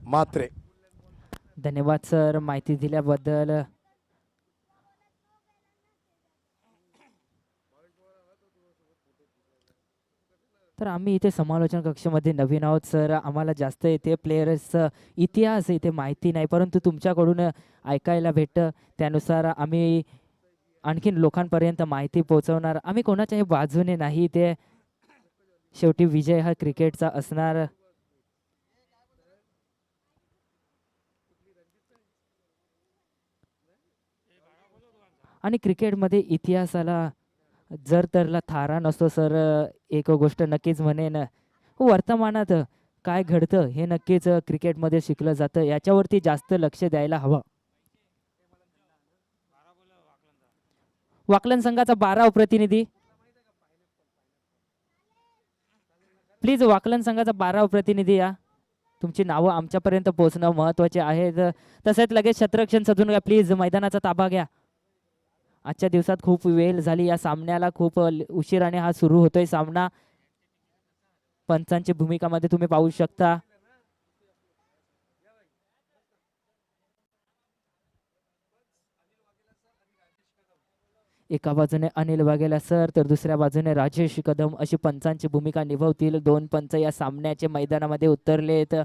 मात्रे. धन्यवाद सर माहिती दिल्याबद्दल. तर आम्ही इथे समालोचन कक्षामध्ये नवीन आहोत सर. आम्हाला जास्त इथे प्लेयर्स इतिहास इथे माहिती नाही, परंतु तुमच्याकडून ऐकायला भेटतं त्यानुसार आम्ही आणखीन लोकांपर्यंत माहिती पोहोचवणार. आम्ही कोणाच्याही बाजूने नाही, ते शेवटी विजय हा क्रिकेटचा असणार. आणि क्रिकेटमध्ये इतिहासाला जर तरला थारा नसतो सर. एक गोष्ट नक्कीच म्हणेन, वर्तमानात काय घडतं हे नक्कीच क्रिकेटमध्ये शिकलं जातं. याच्यावरती जास्त लक्ष द्यायला हवं. वाकलन संघाचा 12 प्रतिनिधी प्लीज. वाकलन संघाचा 12 प्रतिनिधी या. तुमची नावं आमच्यापर्यंत पोहोचणं महत्त्वाचे आहे. तसेच लगेच क्षेत्ररक्षण सजून घ्या प्लीज. मैदानाचा ताबा घ्या. आजच्या दिवसात खूप वेळ झाली या सामन्याला. खूप उशिराने हा सुरू होतोय सामना. पंचांची भूमिकामध्ये तुम्ही पाहू शकता. एका बाजूने अनिल वाघेला सर तर दुसऱ्या बाजूने राजेश कदम अशी पंचांची भूमिका निभावतील. दोन पंच या सामन्याचे मैदानामध्ये उतरलेत.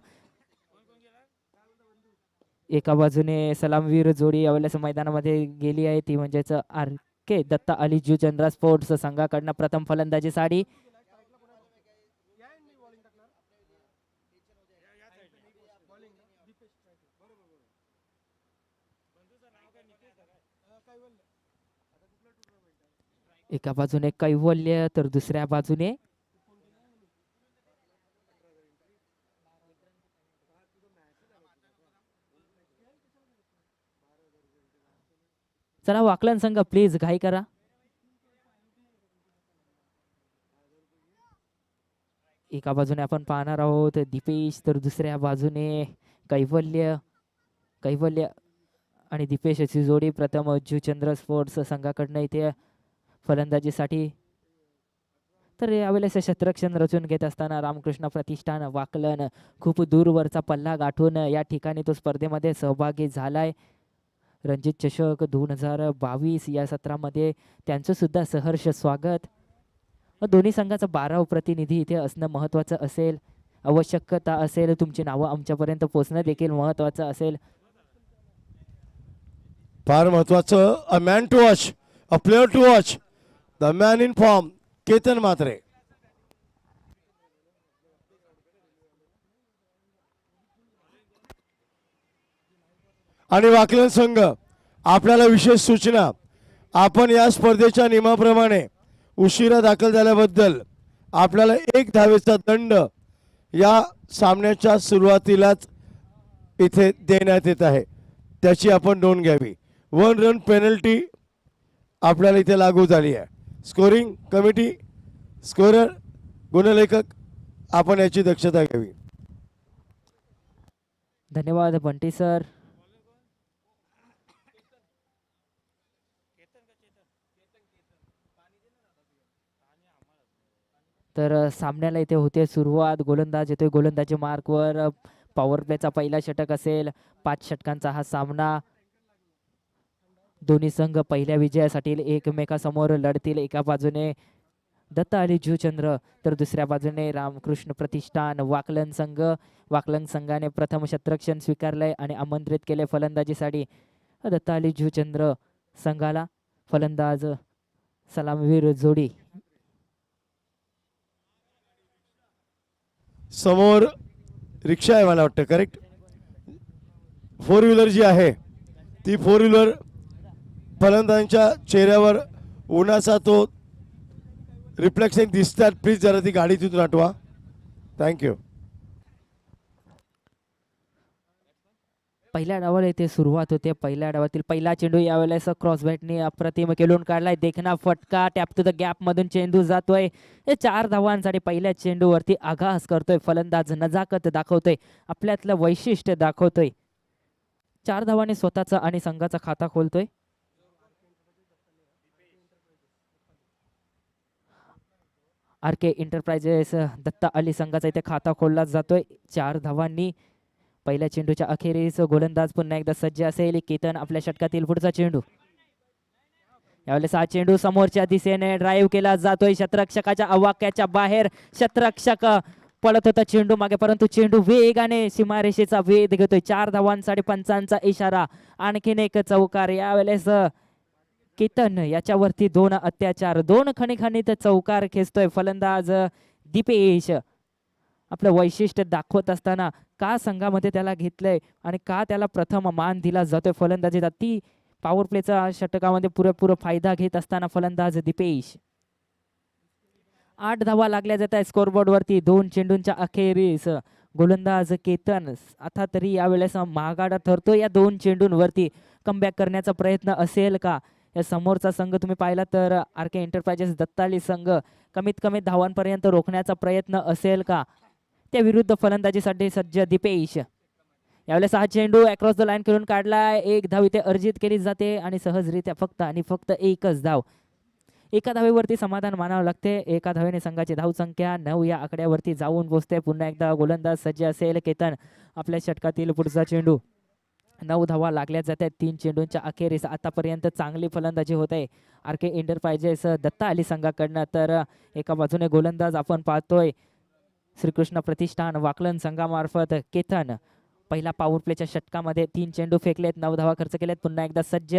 एका बाजूने सलामवीर जोडी यावेळेस मैदानामध्ये गेली आहे, ती म्हणजेच आर के दत्ता अली जुचंद्रा स्पोर्ट्स संघाकडनं प्रथम फलंदाजी साडी. एका बाजूने कैवल्य तर दुसऱ्या बाजूने चला वाकलन संघ प्लीज घाई करा. एका बाजूने आपण पाहणार आहोत दीपेश तर दुसऱ्या बाजूने कैवल्य. कैवल्य आणि दीपेश अशी जोडी प्रथम जुचंद्र स्पोर्ट्स संघाकडनं इथे फलंदाजीसाठी. तर यावेळेस क्षेत्ररक्षण रचून घेत असताना रामकृष्ण प्रतिष्ठान वाकलन खूप दूरवरचा पल्ला गाठून या ठिकाणी तो स्पर्धेमध्ये सहभागी झालाय. रणजित चषक 2022 या सत्रामध्ये त्यांचं सुद्धा सहर्ष स्वागत. दोन्ही संघाचा 12 प्रतिनिधी इथे असणं महत्त्वाचं असेल. आवश्यकता असेल तुमची नावं आमच्यापर्यंत पोहोचणं देखील महत्त्वाचं असेल. फार महत्वाचं. A man to watch, a player to watch, the man in form Ketan Mhatre. आणि वाकलन संघ आपल्याला विशेष सूचना. आपण या स्पर्धेच्या नियमाप्रमाणे उशिरा दाखल झाल्याबद्दल आपल्याला 1 धावेचा दंड या सामन्याच्या सुरुवातीलाच इथे देण्यात येत आहे. त्याची आपण नोंद घ्यावी. 1 रन पेनल्टी आपल्याला इथे लागू झाली आहे. स्कोरिंग कमिटी, स्कोरर, गुणलेखक आपण याची दक्षता घ्यावी. धन्यवाद बंटी सर. तर सामन्याला इथे होते सुरुवात. गोलंदाज येतोय गोलंदाजी मार्कवर. पॉवर प्लेचा पहिला षटक असेल. 5 षटकांचा हा सामना. दोन्ही संघ पहिल्या विजयासाठी एकमेकासमोर लढतील. एका बाजूने दत्ता अली जुचंद्र तर दुसऱ्या बाजूने रामकृष्ण प्रतिष्ठान वाकलन संघ. वाकलन संघाने प्रथम क्षेत्ररक्षण स्वीकारलंय आणि आमंत्रित केले फलंदाजीसाठी दत्ता अली जुचंद्र संघाला. फलंदाज सलामवीर जोडी. समोर रिक्षा आहे मला वाटतं, करेक्ट. 4 व्हीलर जी आहे ती 4 व्हीलर फलंदाजांच्या चेहऱ्यावर उन्हाचा तो रिफ्लेक्शन दिसतात. प्लीज जरा ती गाडी तिथून हटवा. थँक्यू. पहिल्या डावाला इथे सुरुवात होते. पहिल्या डावातील पहिला चेंडू यावेळेस क्रॉस बॅटने अप्रतिम खेळून काढलाय. देखना फटका. टॅप टू द गॅप मधून चेंडू जातोय. 4 धावांसाठी पहिल्या चेंडूवरती आघास करतोय फलंदाज. नजाकत दाखवतोय, आपल्यातलं वैशिष्ट्य दाखवतोय. 4 धावांनी स्वतःचा आणि संघाचा खाता खोलतोय. आर के एंटरप्राइजेस दत्ता अली संघाचा इथे खाता खोलला जातोय 4 धावांनी. पहिल्या चेंडूच्या अखेरीस गोलंदाज पुन्हा एकदा सज्ज असेल. केतन आपल्या षटकातील पुढचा चेंडू. यावेळेस हा चेंडू समोरच्या दिशेने ड्राईव्ह केला जातोय क्षेत्ररक्षकाच्या आवाक्याच्या बाहेर. क्षेत्ररक्षक पळत होता चेंडू मागे, परंतु चेंडू वेगाने सीमारेषेचा वेध घेतोय. 4 धावांसाठी पंचांचा इशारा. आणखीन एक चौकार. यावेळेस केतन याच्यावरती 2 अत्याचार, 2 खणीखणीत चौकार खेचतोय फलंदाज दीपेश. आपलं वैशिष्ट्य दाखवत असताना का संघामध्ये त्याला घेतलंय आणि का त्याला प्रथम मान दिला जातोय फलंदाजीचा, ती पॉवर प्लेचा षटकामध्ये पुरेपूर फायदा घेत असताना फलंदाज दीपेश. 8 धावा लागल्या जात आहे स्कोरबोर्ड वरती 2 चेंडूंच्या अखेरीस. गोलंदाज केतन आता तरी यावेळेस महागाडा ठरतो. या 2 चेंडूंवरती कमबॅक करण्याचा प्रयत्न असेल का? या समोरचा संघ तुम्ही पाहिला तर आर.के. एंटरप्राइजेस दत्ताली संघ कमीत कमी धावांपर्यंत रोखण्याचा प्रयत्न असेल का? त्या विरुद्ध फलंदाजीसाठी सज्ज दीपेश. यावेळेस हा चेंडू अक्रॉस द लाईन खेळून काढलाय. 1 धाव इथे अर्जित केली जाते आणि सहजरित्या फक्त आणि फक्त एकच धाव. एका धावेवरती समाधान मानावं लागते. एका धावेने संघाची धावसंख्या 9 या आकड्यावरती जाऊन पोहोचते. पुन्हा एकदा गोलंदाज सज्ज असेल केतन. आपल्या षटकातील पुढचा चेंडू. 9 धावा लागल्या जातात 3 चेंडूंच्या अखेरीस. आतापर्यंत चांगली फलंदाजी होत आहे आर.के. एंटरप्राइजेस दत्ता अली संघाकडनं. तर एका बाजूने गोलंदाज आपण पाहतोय श्रीकृष्ण प्रतिष्ठान वाकलन संघामार्फत केतन. पहिला पॉवर प्लेच्या षटकामध्ये 3 चेंडू फेकलेत, 9 धावा खर्च केलेत. पुन्हा एकदा सज्ज.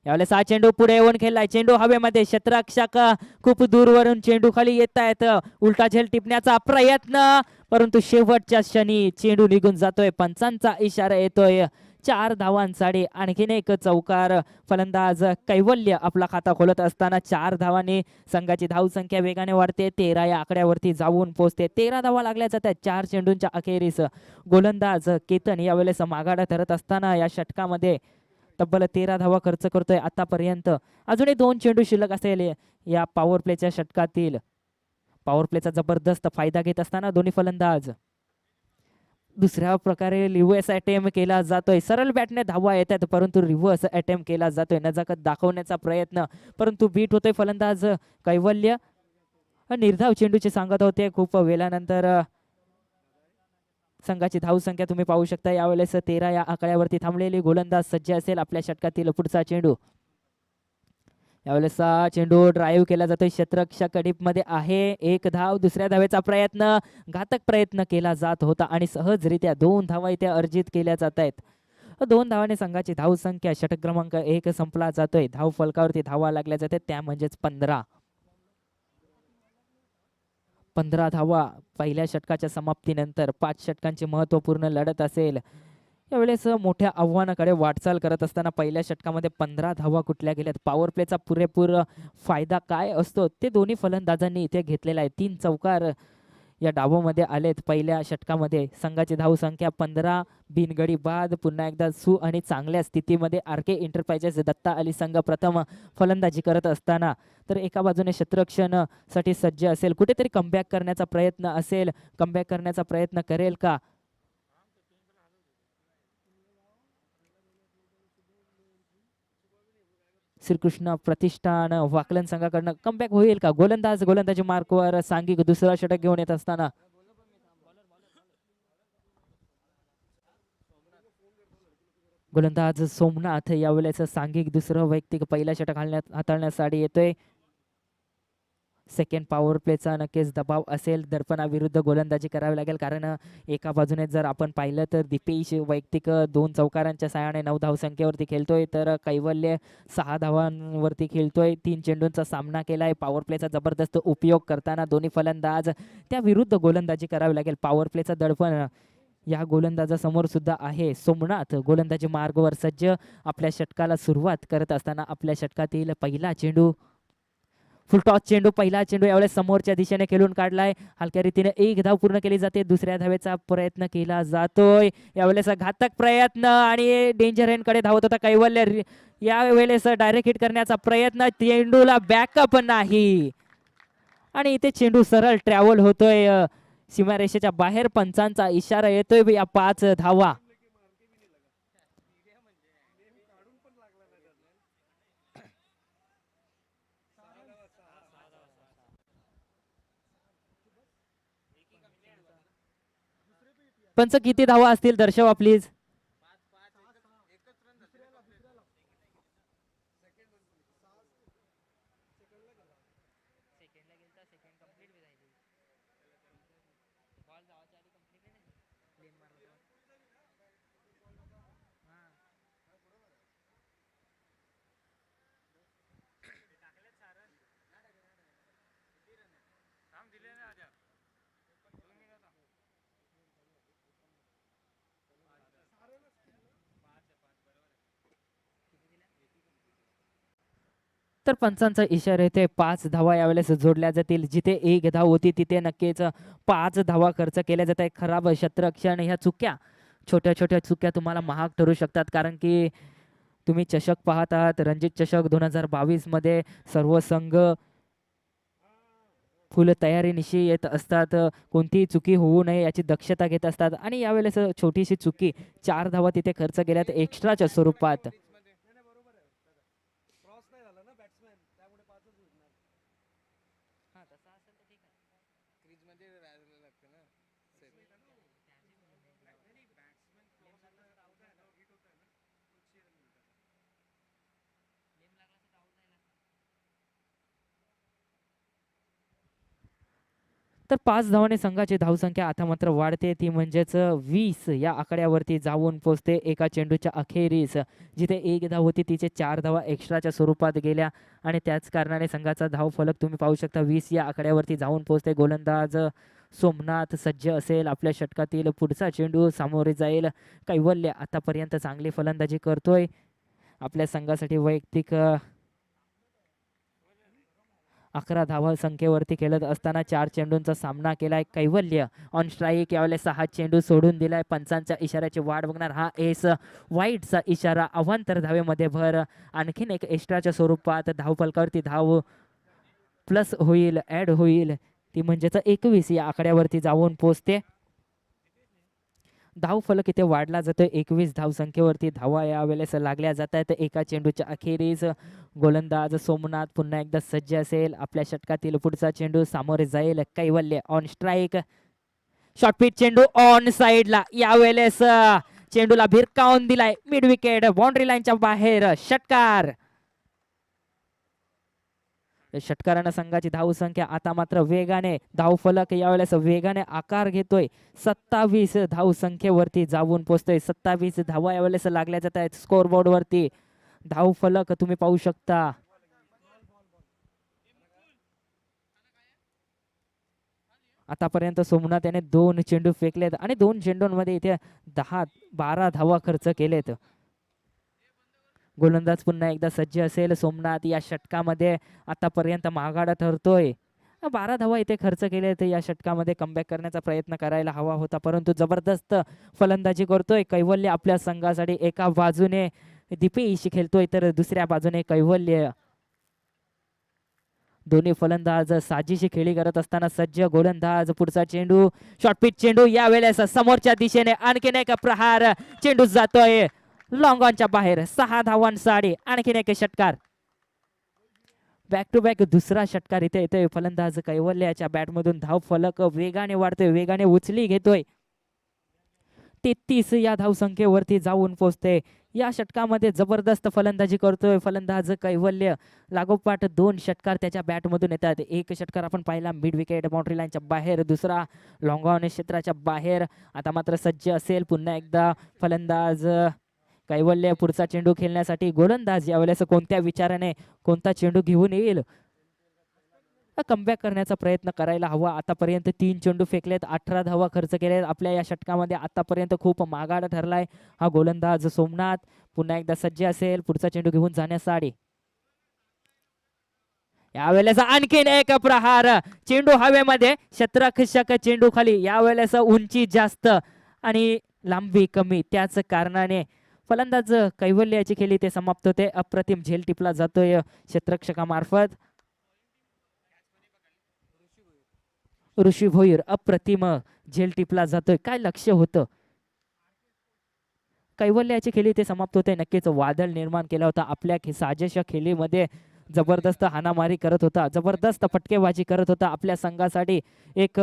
यावेळेस हा चेंडू पुढे येऊन खेळलाय. चेंडू हवेमध्ये. क्षेत्ररक्षक खूप दूरवरून चेंडू खाली येत आहेत. उलटा झेल टिपण्याचा प्रयत्न, परंतु शेवटच्या क्षणी चेंडू निघून जातोय. पंचांचा इशारा येतोय. 4 धावांसाठी आणखीन एक चौकार. फलंदाज कैवल्य आपला खाता खोलत असताना 4 धावांनी संघाची धावसंख्या वेगाने वाढते. 13 या आकड्यावरती जाऊन पोहोचते. 13 धावा लागल्या जातात 4 चेंडूंच्या अखेरीस. गोलंदाज केतन यावेळेस माघाडा ठरत असताना या षटकामध्ये तब्बल 13 धावा खर्च करतोय आतापर्यंत. अजूनही 2 चेंडू शिल्लक असेल या पॉवर प्लेच्या षटकातील. पॉवर प्लेचा जबरदस्त फायदा घेत असताना दोन्ही फलंदाज. दुसऱ्या प्रकारे रिव्हर्स अटेम्प्ट केला जातोय. सरळ बॅटने धावा येतात परंतु रिव्हर्स अटेम्प्ट केला जातोय. नजाकत दाखवण्याचा प्रयत्न, परंतु बीट होतोय फलंदाज कैवल्य. निर्धाव चेंडूचे सांगत होते. खूप वेळानंतर संघाची धावसंख्या तुम्ही पाहू शकता. यावेळेस 13 या आकड्यावरती थांबलेली. गोलंदाज सज्ज असेल आपल्या षटकातील पुढचा चेंडू. यावेळेस चेंडू ड्राईव्ह केला जातोय. क्षेत्ररक्षक मध्ये आहे. 1 धाव. दुसऱ्या धावेचा प्रयत्न, घातक प्रयत्न केला जात होता आणि सहजरित्या 2 धावा इथे अर्जित केल्या जात आहेत. 2 धावाने संघाची धावसंख्या षटक क्रमांक 1 संपला जातोय. धाव फलकावरती धावा लागल्या जातात त्या म्हणजेच 15. 15 धावा पहिल्या षटकाच्या समाप्तीनंतर 5 षटकांची महत्त्वपूर्ण लढत असेल. यावेळेस मोठ्या आव्हानाकडे वाटचाल करत असताना पहिल्या षटकामध्ये 15 धावा कुठल्या गेल्यात. पॉवर प्लेचा पुरेपूर फायदा काय असतो ते दोन्ही फलंदाजांनी इथे घेतलेला आहे. 3 चौकार या डावामध्ये आलेत पहिल्या षटकामध्ये. संघाची धावसंख्या 15 बिनगडी बाद. पुन्हा एकदा आणि चांगल्या स्थितीमध्ये आर.के. एंटरप्राइजेस दत्ता अली संघ प्रथम फलंदाजी करत असताना. तर एका बाजूने क्षेत्ररक्षण साठी सज्ज असेल. कुठेतरी कमबॅक करण्याचा प्रयत्न असेल. कमबॅक करण्याचा प्रयत्न करेल का? श्रीकृष्ण प्रतिष्ठान वाकलन संघाकडनं कमबॅक होईल का? गोलंदाजी मार्कवर सांघिक दुसरा षटक घेऊन येत असताना गोलंदाज सोमनाथ यावेळेस सांघिक दुसरं वैयक्तिक पहिला षटक हाताळण्यासाठी येतोय. सेकंड पॉवर प्लेचा नक्कीच दबाव असेल. दर्पणाविरुद्ध गोलंदाजी करावी लागेल कारण एका बाजूने जर आपण पाहिलं तर दीपेश वैयक्तिक 2 चौकारांच्या साहाय्याने 9 धावसंख्येवरती खेळतोय. तर कैवल्य 6 धावांवरती खेळतोय. 3 चेंडूंचा सामना केलाय. पॉवर प्लेचा जबरदस्त उपयोग करताना दोन्ही फलंदाज त्या विरुद्ध गोलंदाजी करावी लागेल. पॉवर प्लेचा दडपण या गोलंदाजासमोर सुद्धा आहे. सोमनाथ गोलंदाजी मार्गावर सज्ज. आपल्या षटकाला सुरुवात करत असताना आपल्या षटकातील पहिला चेंडू. फुलटॉस चेंडू. पहिला चेंडू यावेळेस समोरच्या दिशेने खेळून काढलाय. हलक्या रीतीने 1 धाव पूर्ण केली जाते. दुसऱ्या धावेचा प्रयत्न केला जातोय. यावेळेस घातक प्रयत्न आणि डेंजर एंड कडे धावत होता कैवल्य. यावेळेस डायरेक्ट हिट करण्याचा प्रयत्न. चेंडूला बॅकअप नाही आणि इथे चेंडू सरळ ट्रॅव्हल होतोय सीमारेषेच्या बाहेर. पंचांचा इशारा येतोय. या 5 धावा. पंच किती धावा असतील दर्शवा प्लीज. तर पंचांचा इशारा येते 5 धावा यावेळेस जोडल्या जातील. जिथे 1 धाव होती तिथे नक्कीच 5 धावा खर्च केल्या जात आहे. खराब क्षेत्ररक्षण ह्या चुक्या, छोट्या छोट्या चुक्या तुम्हाला महाग ठरू शकतात. कारण की तुम्ही चषक पाहत आहात, रणजित चषक 2022 मध्ये सर्व संघ फुल तयारीनिशी येत असतात. कोणतीही चुकी होऊ नये याची दक्षता घेत असतात आणि यावेळेस छोटीशी चुकी 4 धावा तिथे खर्च केल्यात एक्स्ट्राच्या स्वरूपात. तर 5 धावाने संघाची धावसंख्या आता मात्र वाढते, ती म्हणजेच 20 या आकड्यावरती जाऊन पोहोचते एका चेंडूच्या अखेरीस. जिथे 1 धाव होती तिचे 4 धावा एक्स्ट्राच्या स्वरूपात गेल्या आणि त्याच कारणाने संघाचा धावफलक तुम्ही पाहू शकता 20 या आकड्यावरती जाऊन पोहोचते. गोलंदाज सोमनाथ सज्ज असेल, आपल्या षटकातील पुढचा चेंडू सामोरे जाईल. कैवल्य आतापर्यंत चांगली फलंदाजी करतोय. आपल्या संघासाठी वैयक्तिक 11 धावा संख्येवरती खेळत असताना 4 चेंडूंचा सामना केलाय. कैवल्य ऑन स्ट्राईक यावेळेस 6 चेंडू सोडून दिलाय. पंचांच्या इशाऱ्याची वाट बघणार. हा एस वाईटचा इशारा, अवांतर धावेमध्ये भर. आणखीन एक एक्स्ट्राच्या स्वरूपात धावफलकावरती धाव प्लस होईल, ऍड होईल, ती म्हणजेच 21 या आकड्यावरती जाऊन पोहोचते. धावफलक इथे वाढला जातोय. 21 धावसंख्येवरती धावा यावेळेस लागल्या जात आहेत. एका चेंडूच्या अखेरीस गोलंदाज सोमनाथ पुन्हा एकदा सज्ज असेल. आपल्या षटकातील पुढचा चेंडू सामोरे जाईल. कैवल्य ऑन स्ट्राईक, शॉर्टपिच चेंडू ऑन साइडला. यावेळेस चेंडूला भिरकावून दिलाय मिड विकेट, बाउंड्री लाईनच्या बाहेर. षटकार. षटकारानं संघाची धावसंख्या आता मात्र वेगाने, धावफलक यावेळेस वेगाने आकार घेतोय. 27 धावसंख्येवरती जाऊन पोहोचतोय. 27 धावा यावेळेस लागल्या जात आहेत स्कोअरबोर्ड वरती. धावफलक तुम्ही पाहू शकता. आतापर्यंत सोमनाथ याने 2 चेंडू फेकलेत आणि 2 चेंडूंमध्ये इथे 10-12 धावा खर्च केलेत. गोलंदाज पुन्हा एकदा सज्ज असेल. सोमनाथ या षटकामध्ये आतापर्यंत माघाडा ठरतोय. 12 धावा इथे खर्च केले तर या षटकामध्ये कमबॅक करण्याचा प्रयत्न करायला हवा होता, परंतु जबरदस्त फलंदाजी करतोय कैवल्य आपल्या संघासाठी. एका बाजूने दीपेश खेळतोय तर दुसऱ्या बाजूने कैवल्य. दोन्ही फलंदाज साजीशी खेळी करत असताना सज्ज. गोलंदाज पुढचा चेंडू, शॉर्टपिच चेंडू यावेळेस समोरच्या दिशेने. आणखीन एक प्रहार, चेंडू जातोय लॉंग ऑनच्या बाहेर. 6 धावांसाठी आणखीन एक षटकार. बॅक टू बॅक दुसरा षटकार इथे येतोय. फलंदाज कैवल्याच्या बॅटमधून धाव फलक वेगाने वाढतोय, वेगाने उचली घेतोय. 33 या धावसंख्येवरती जाऊन पोहोचते. या षटकामध्ये जबरदस्त फलंदाजी करतोय फलंदाज कैवल्य. लागोपाठ 2 षटकार त्याच्या बॅटमधून येतात. एक षटकार आपण पाहिला मिड विकेट, बाउंड्री लाईनच्या बाहेर, दुसरा लॉंग ऑन क्षेत्राच्या बाहेर. आता मात्र सज्ज असेल पुन्हा एकदा फलंदाज कैवल्य पुढचा चेंडू खेळण्यासाठी. गोलंदाज यावेळेस कोणत्या विचाराने कोणता चेंडू घेऊन येईल, कमबॅक करण्याचा प्रयत्न करायला हवा. आतापर्यंत 3 चेंडू फेकलेत, 18 धावा खर्च केलेत. आपल्या या षटकामध्ये आतापर्यंत खूप मागाड ठरलाय हा गोलंदाज सोमनाथ. पुन्हा एकदा सज्ज असेल पुढचा चेंडू घेऊन जाण्यासाठी. यावेळेस आणखीन एक प्रहार, चेंडू हवेमध्ये, क्षेत्ररक्षक चेंडू खाली. यावेळेस उंची जास्त आणि लांबी कमी, त्याच कारणाने फलंदाज कैवल्याची खेळी ते समाप्त होते. अप्रतिम झेल टिपला जातोय क्षेत्ररक्षकामार्फत. ऋषी भोईर अप्रतिम झेल टिपला जातोय. काय लक्ष होतं. कैवल्याची खेळी ते समाप्त होते. नक्कीच वादळ निर्माण केला होता आपल्या साजेशा खेळीमध्ये. जबरदस्त हाणामारी करत होता, जबरदस्त फटकेबाजी करत होता. आपल्या संघासाठी एक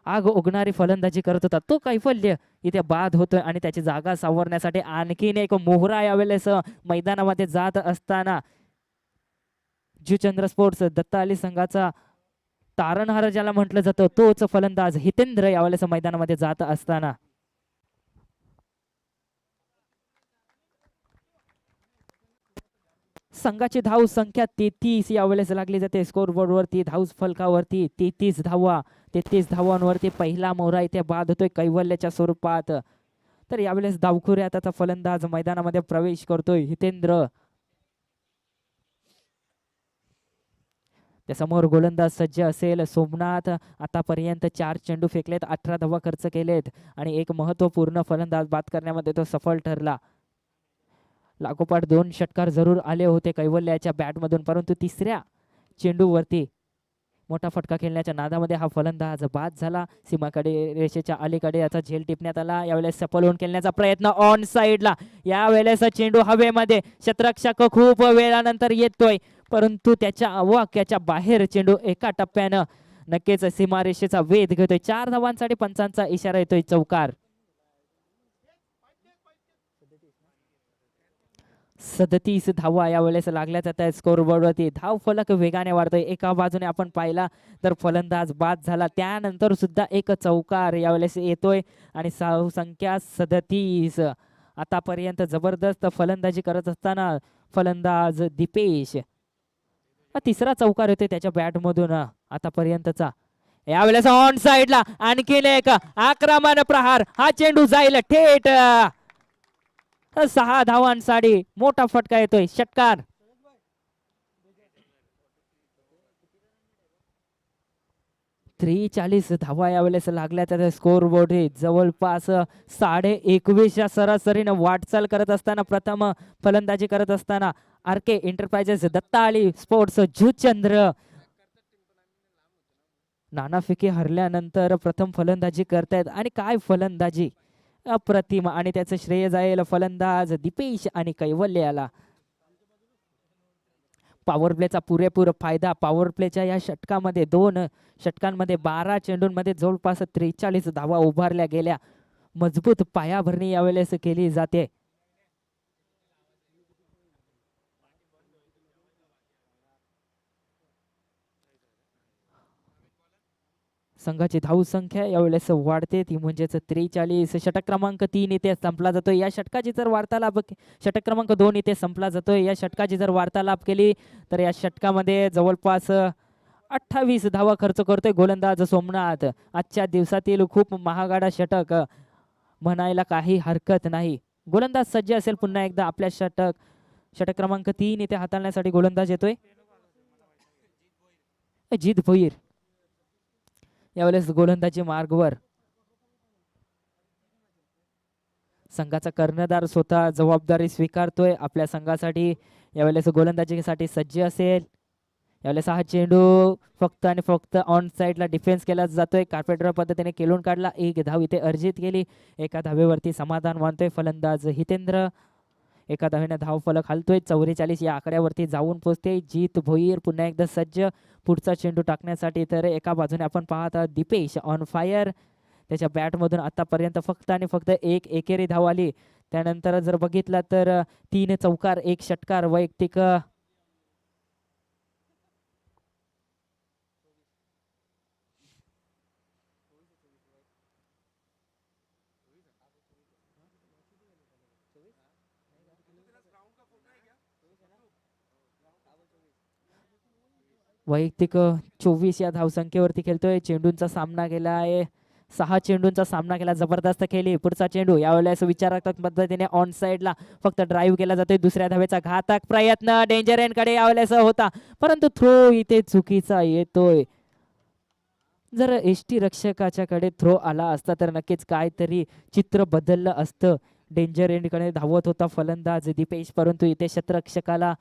आग ओघणारी फलंदाजी करत होता तो कैफल्य इथे बाद होतोय आणि त्याची जागा सावरण्यासाठी आणखीन एक मोहरा यावेळेस मैदानामध्ये जात असताना जुचंद्र स्पोर्ट्स दत्ता अली संघाचा तारणहार ज्याला म्हटलं जातं तोच फलंदाज हितेंद्र यावेळेस मैदानामध्ये जात असताना संघाची धाव संख्या 33 यावेळेस लागली जाते स्कोरबोर्ड वरती धाव फलकावरती 33 धावा 33 धावांवरती पहिला मोहरा इथे बाद होतोय कैवल्याच्या स्वरूपात. तर यावेळेस डावखुऱ्यात आता फलंदाज मैदानामध्ये प्रवेश करतोय हितेंद्र. त्यासमोर गोलंदाज सज्ज असेल सोमनाथ. आतापर्यंत 4 चेंडू फेकलेत 18 धावा खर्च केलेत आणि एक महत्वपूर्ण फलंदाज बाद करण्यामध्ये तो सफल ठरला. लागोपाठ 2 षटकार जरूर आले होते कैवल्याच्या बॅटमधून परंतु तिसऱ्या चेंडूवरती मोठा फटका खेळण्याच्या नादामध्ये हा फलंदाज बाद झाला. सीमाकडे रेषेच्या अलीकडे याचा झेल टिपण्यात आला. यावेळेस सफल होऊन खेळण्याचा प्रयत्न ऑन साइडला. यावेळेस चेंडू हवेमध्ये क्षेत्ररक्षक खूप वेळानंतर येतोय परंतु त्याच्या वाक्याच्या बाहेर चेंडू एका टप्प्यानं नक्कीच सीमारेषेचा वेध घेतोय. 4 धावांसाठी पंचांचा इशारा येतोय चौकार. 37 धावा यावेळेस लागल्या जातात स्कोरबोर्डवरती. धाव फलक वेगाने वाढतोय. एका बाजूने आपण पाहिला तर फलंदाज बाद झाला त्यानंतर सुद्धा एक चौकार यावेळेस येतोय आणि संख्या 37. आतापर्यंत जबरदस्त फलंदाजी करत असताना फलंदाज दिपेश तिसरा चौकार येतोय त्याच्या बॅटमधून आतापर्यंतचा. यावेळेस ऑन साइडला आणखीन एक आक्रमण प्रहार. हा चेंडू जाईल थेट 6 धावांसाठी मोठा फटका येतोय षटकार. त्रेचाळीस धावा यावेळेस लागल्या त्या स्कोर बोर्ड जवळपास 21.5 या सरासरीनं वाटचाल करत असताना प्रथम फलंदाजी करत असताना RK enterprises Datta Ali sports Juchandra नाणाफेकी हरल्यानंतर प्रथम फलंदाजी करतायत आणि काय फलंदाजी अप्रतिम आणि त्याचं श्रेय जाईल फलंदाज दिपेश आणि कैवल्याला. पॉवर प्लेचा पुरेपूर फायदा. पॉवर प्लेच्या या षटकामध्ये 2 षटकांमध्ये 12 चेंडूंमध्ये जवळपास 43 धावा उभारल्या गेल्या. मजबूत पायाभरणी यावेळेस केली जाते. संघाची धाव संख्या यावेळेस वाढते ती म्हणजेच 43. षटक क्रमांक 3 इथे संपला जातोय. या षटकाची जर वार्तालाप षटक क्रमांक 2 इथे संपला जातोय. या षटकाची जर वार्तालाप केली तर या षटकामध्ये जवळपास 28 धावा खर्च करतोय गोलंदाज सोमनाथ. आजच्या दिवसातील खूप महागाडा षटक म्हणायला काही हरकत नाही. गोलंदाज सज्ज असेल पुन्हा एकदा आपल्या षटक क्रमांक 3 इथे हाताळण्यासाठी गोलंदाज येतोय अजित भोईर. यावेळेस गोलंदाजी मार्गवर. संघाचा कर्णधार स्वतः जबाबदारी स्वीकारतोय आपल्या संघासाठी. यावेळेस गोलंदाजीसाठी सज्ज असेल. यावेळेस हा चेंडू फक्त आणि फक्त ऑन साइडला डिफेन्स केला जातोय. कार्पेटर पद्धतीने केलून काढला. 1 धाव इथे अर्जित केली. एका धावेवरती समाधान मानतोय फलंदाज हितेंद्र. एका धावेने धाव फलक हलतोय. 44 या आकड्यावरती जाऊन पोहोचते जित भोईर पुन्हा एकदा सज्ज पुढचा चेंडू टाकण्यासाठी. तर एका बाजूने आपण पाहत आहोत दिपेश ऑन फायर. त्याच्या बॅटमधून आतापर्यंत फक्त आणि फक्त 1 एकेरी धाव आली. त्यानंतर जर बघितलं तर 3 चौकार 1 षटकार वैयक्तिक वैयक्तिक 24 या धावसंख्येवरती खेळतोय. चेंडूंचा सामना केला आहे. 6 चेंडूंचा सामना केला. जबरदस्त खेळली. पुढचा चेंडू यावेळेस विचारात्मक पद्धतीने ऑन साइडला फक्त ड्राईव्ह केला जातोय. दुसऱ्या धावेचा घातक प्रयत्न डेंजर एंड कडे यावेळेस होता परंतु थ्रो इथे चुकीचा येतोय. जर एसटी रक्षकाच्या कडे थ्रो आला असता तर नक्कीच काहीतरी चित्र बदललं असतं. डेंजर एंड कडे धावत होता फलंदाज दिपेश परंतु इथे क्षेत्ररक्षकाला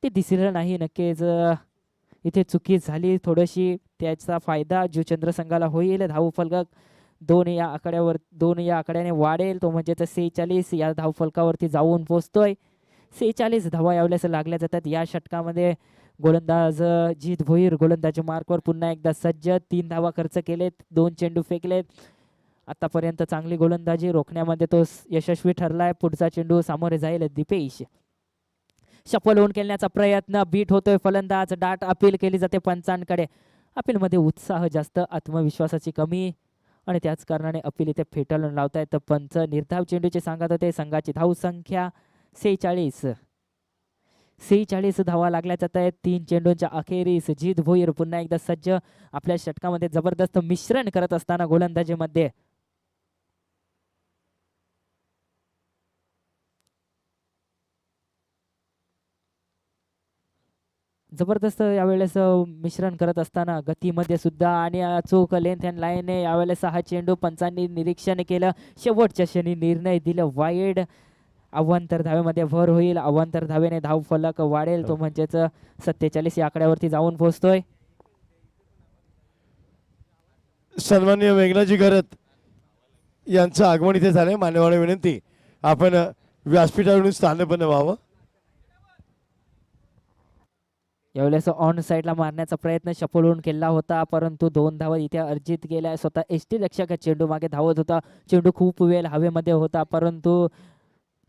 ते दिसलं नाही. नक्कीच इथे चुकी झाली थोडीशी. त्याचा फायदा जुचंद्र संघाला होईल. धाव फलक 2 या आकड्याने वाढेल तो म्हणजेच 46 या धाव फलकावरती जाऊन पोहोचतोय. 46 धावा यावेळेस लागल्या जातात. या षटकामध्ये गोलंदाज जीत भोईर गोलंदाजी मार्कवर पुन्हा एकदा सज्ज. 3 धावा खर्च केलेत, 2 चेंडू फेकलेत. आतापर्यंत चांगली गोलंदाजी रोखण्यामध्ये तो यशस्वी ठरलाय. पुढचा चेंडू सामोरे जाईल दिपेश. शफल होऊन खेळण्याचा प्रयत्न, बीट होतोय फलंदाज. डाट अपील केली जाते पंचांकडे. अपीलमध्ये उत्साह जास्त, आत्मविश्वासाची कमी आणि त्याच कारणाने अपील इथे फेटाळून लावतायत पंच. निर्धाव चेंडूचे सांगत होते. संघाची धाव संख्या 46 धावा लागल्या जात आहेत 3 चेंडूंच्या अखेरीस. जीत भोईर पुन्हा एकदा सज्ज. आपल्या षटकामध्ये जबरदस्त मिश्रण करत असताना गोलंदाजीमध्ये जबरदस्त यावेळेस मिश्रण करत असताना गतीमध्ये सुद्धा आणि अचूक लेंथ अँड लाईन यावेळेस हा चेंडू पंचांनी निरीक्षण केलं. शेवटच्या क्षणी निर्णय दिलं वाईड. अवांतर धावेमध्ये भर होईल. अवांतर धावेने धाव फलक वाढेल, तो म्हणजेच 47 या आकड्यावरती जाऊन पोहोचतोय. सन्माननीय मेघनाजी घरत यांचं आगमन इथे झालंय. मान्यवरांना विनंती, आपण व्यासपीठावरून स्थानपन्न व्हावं. यावेळेस ऑन साईडला मारण्याचा प्रयत्न शफल केला होता, परंतु 2 धावा इथे अर्जित केल्या. स्वतः एसटी रक्षक चेंडू मागे धावत होता. चेंडू खूप वेळ हवेमध्ये होता, परंतु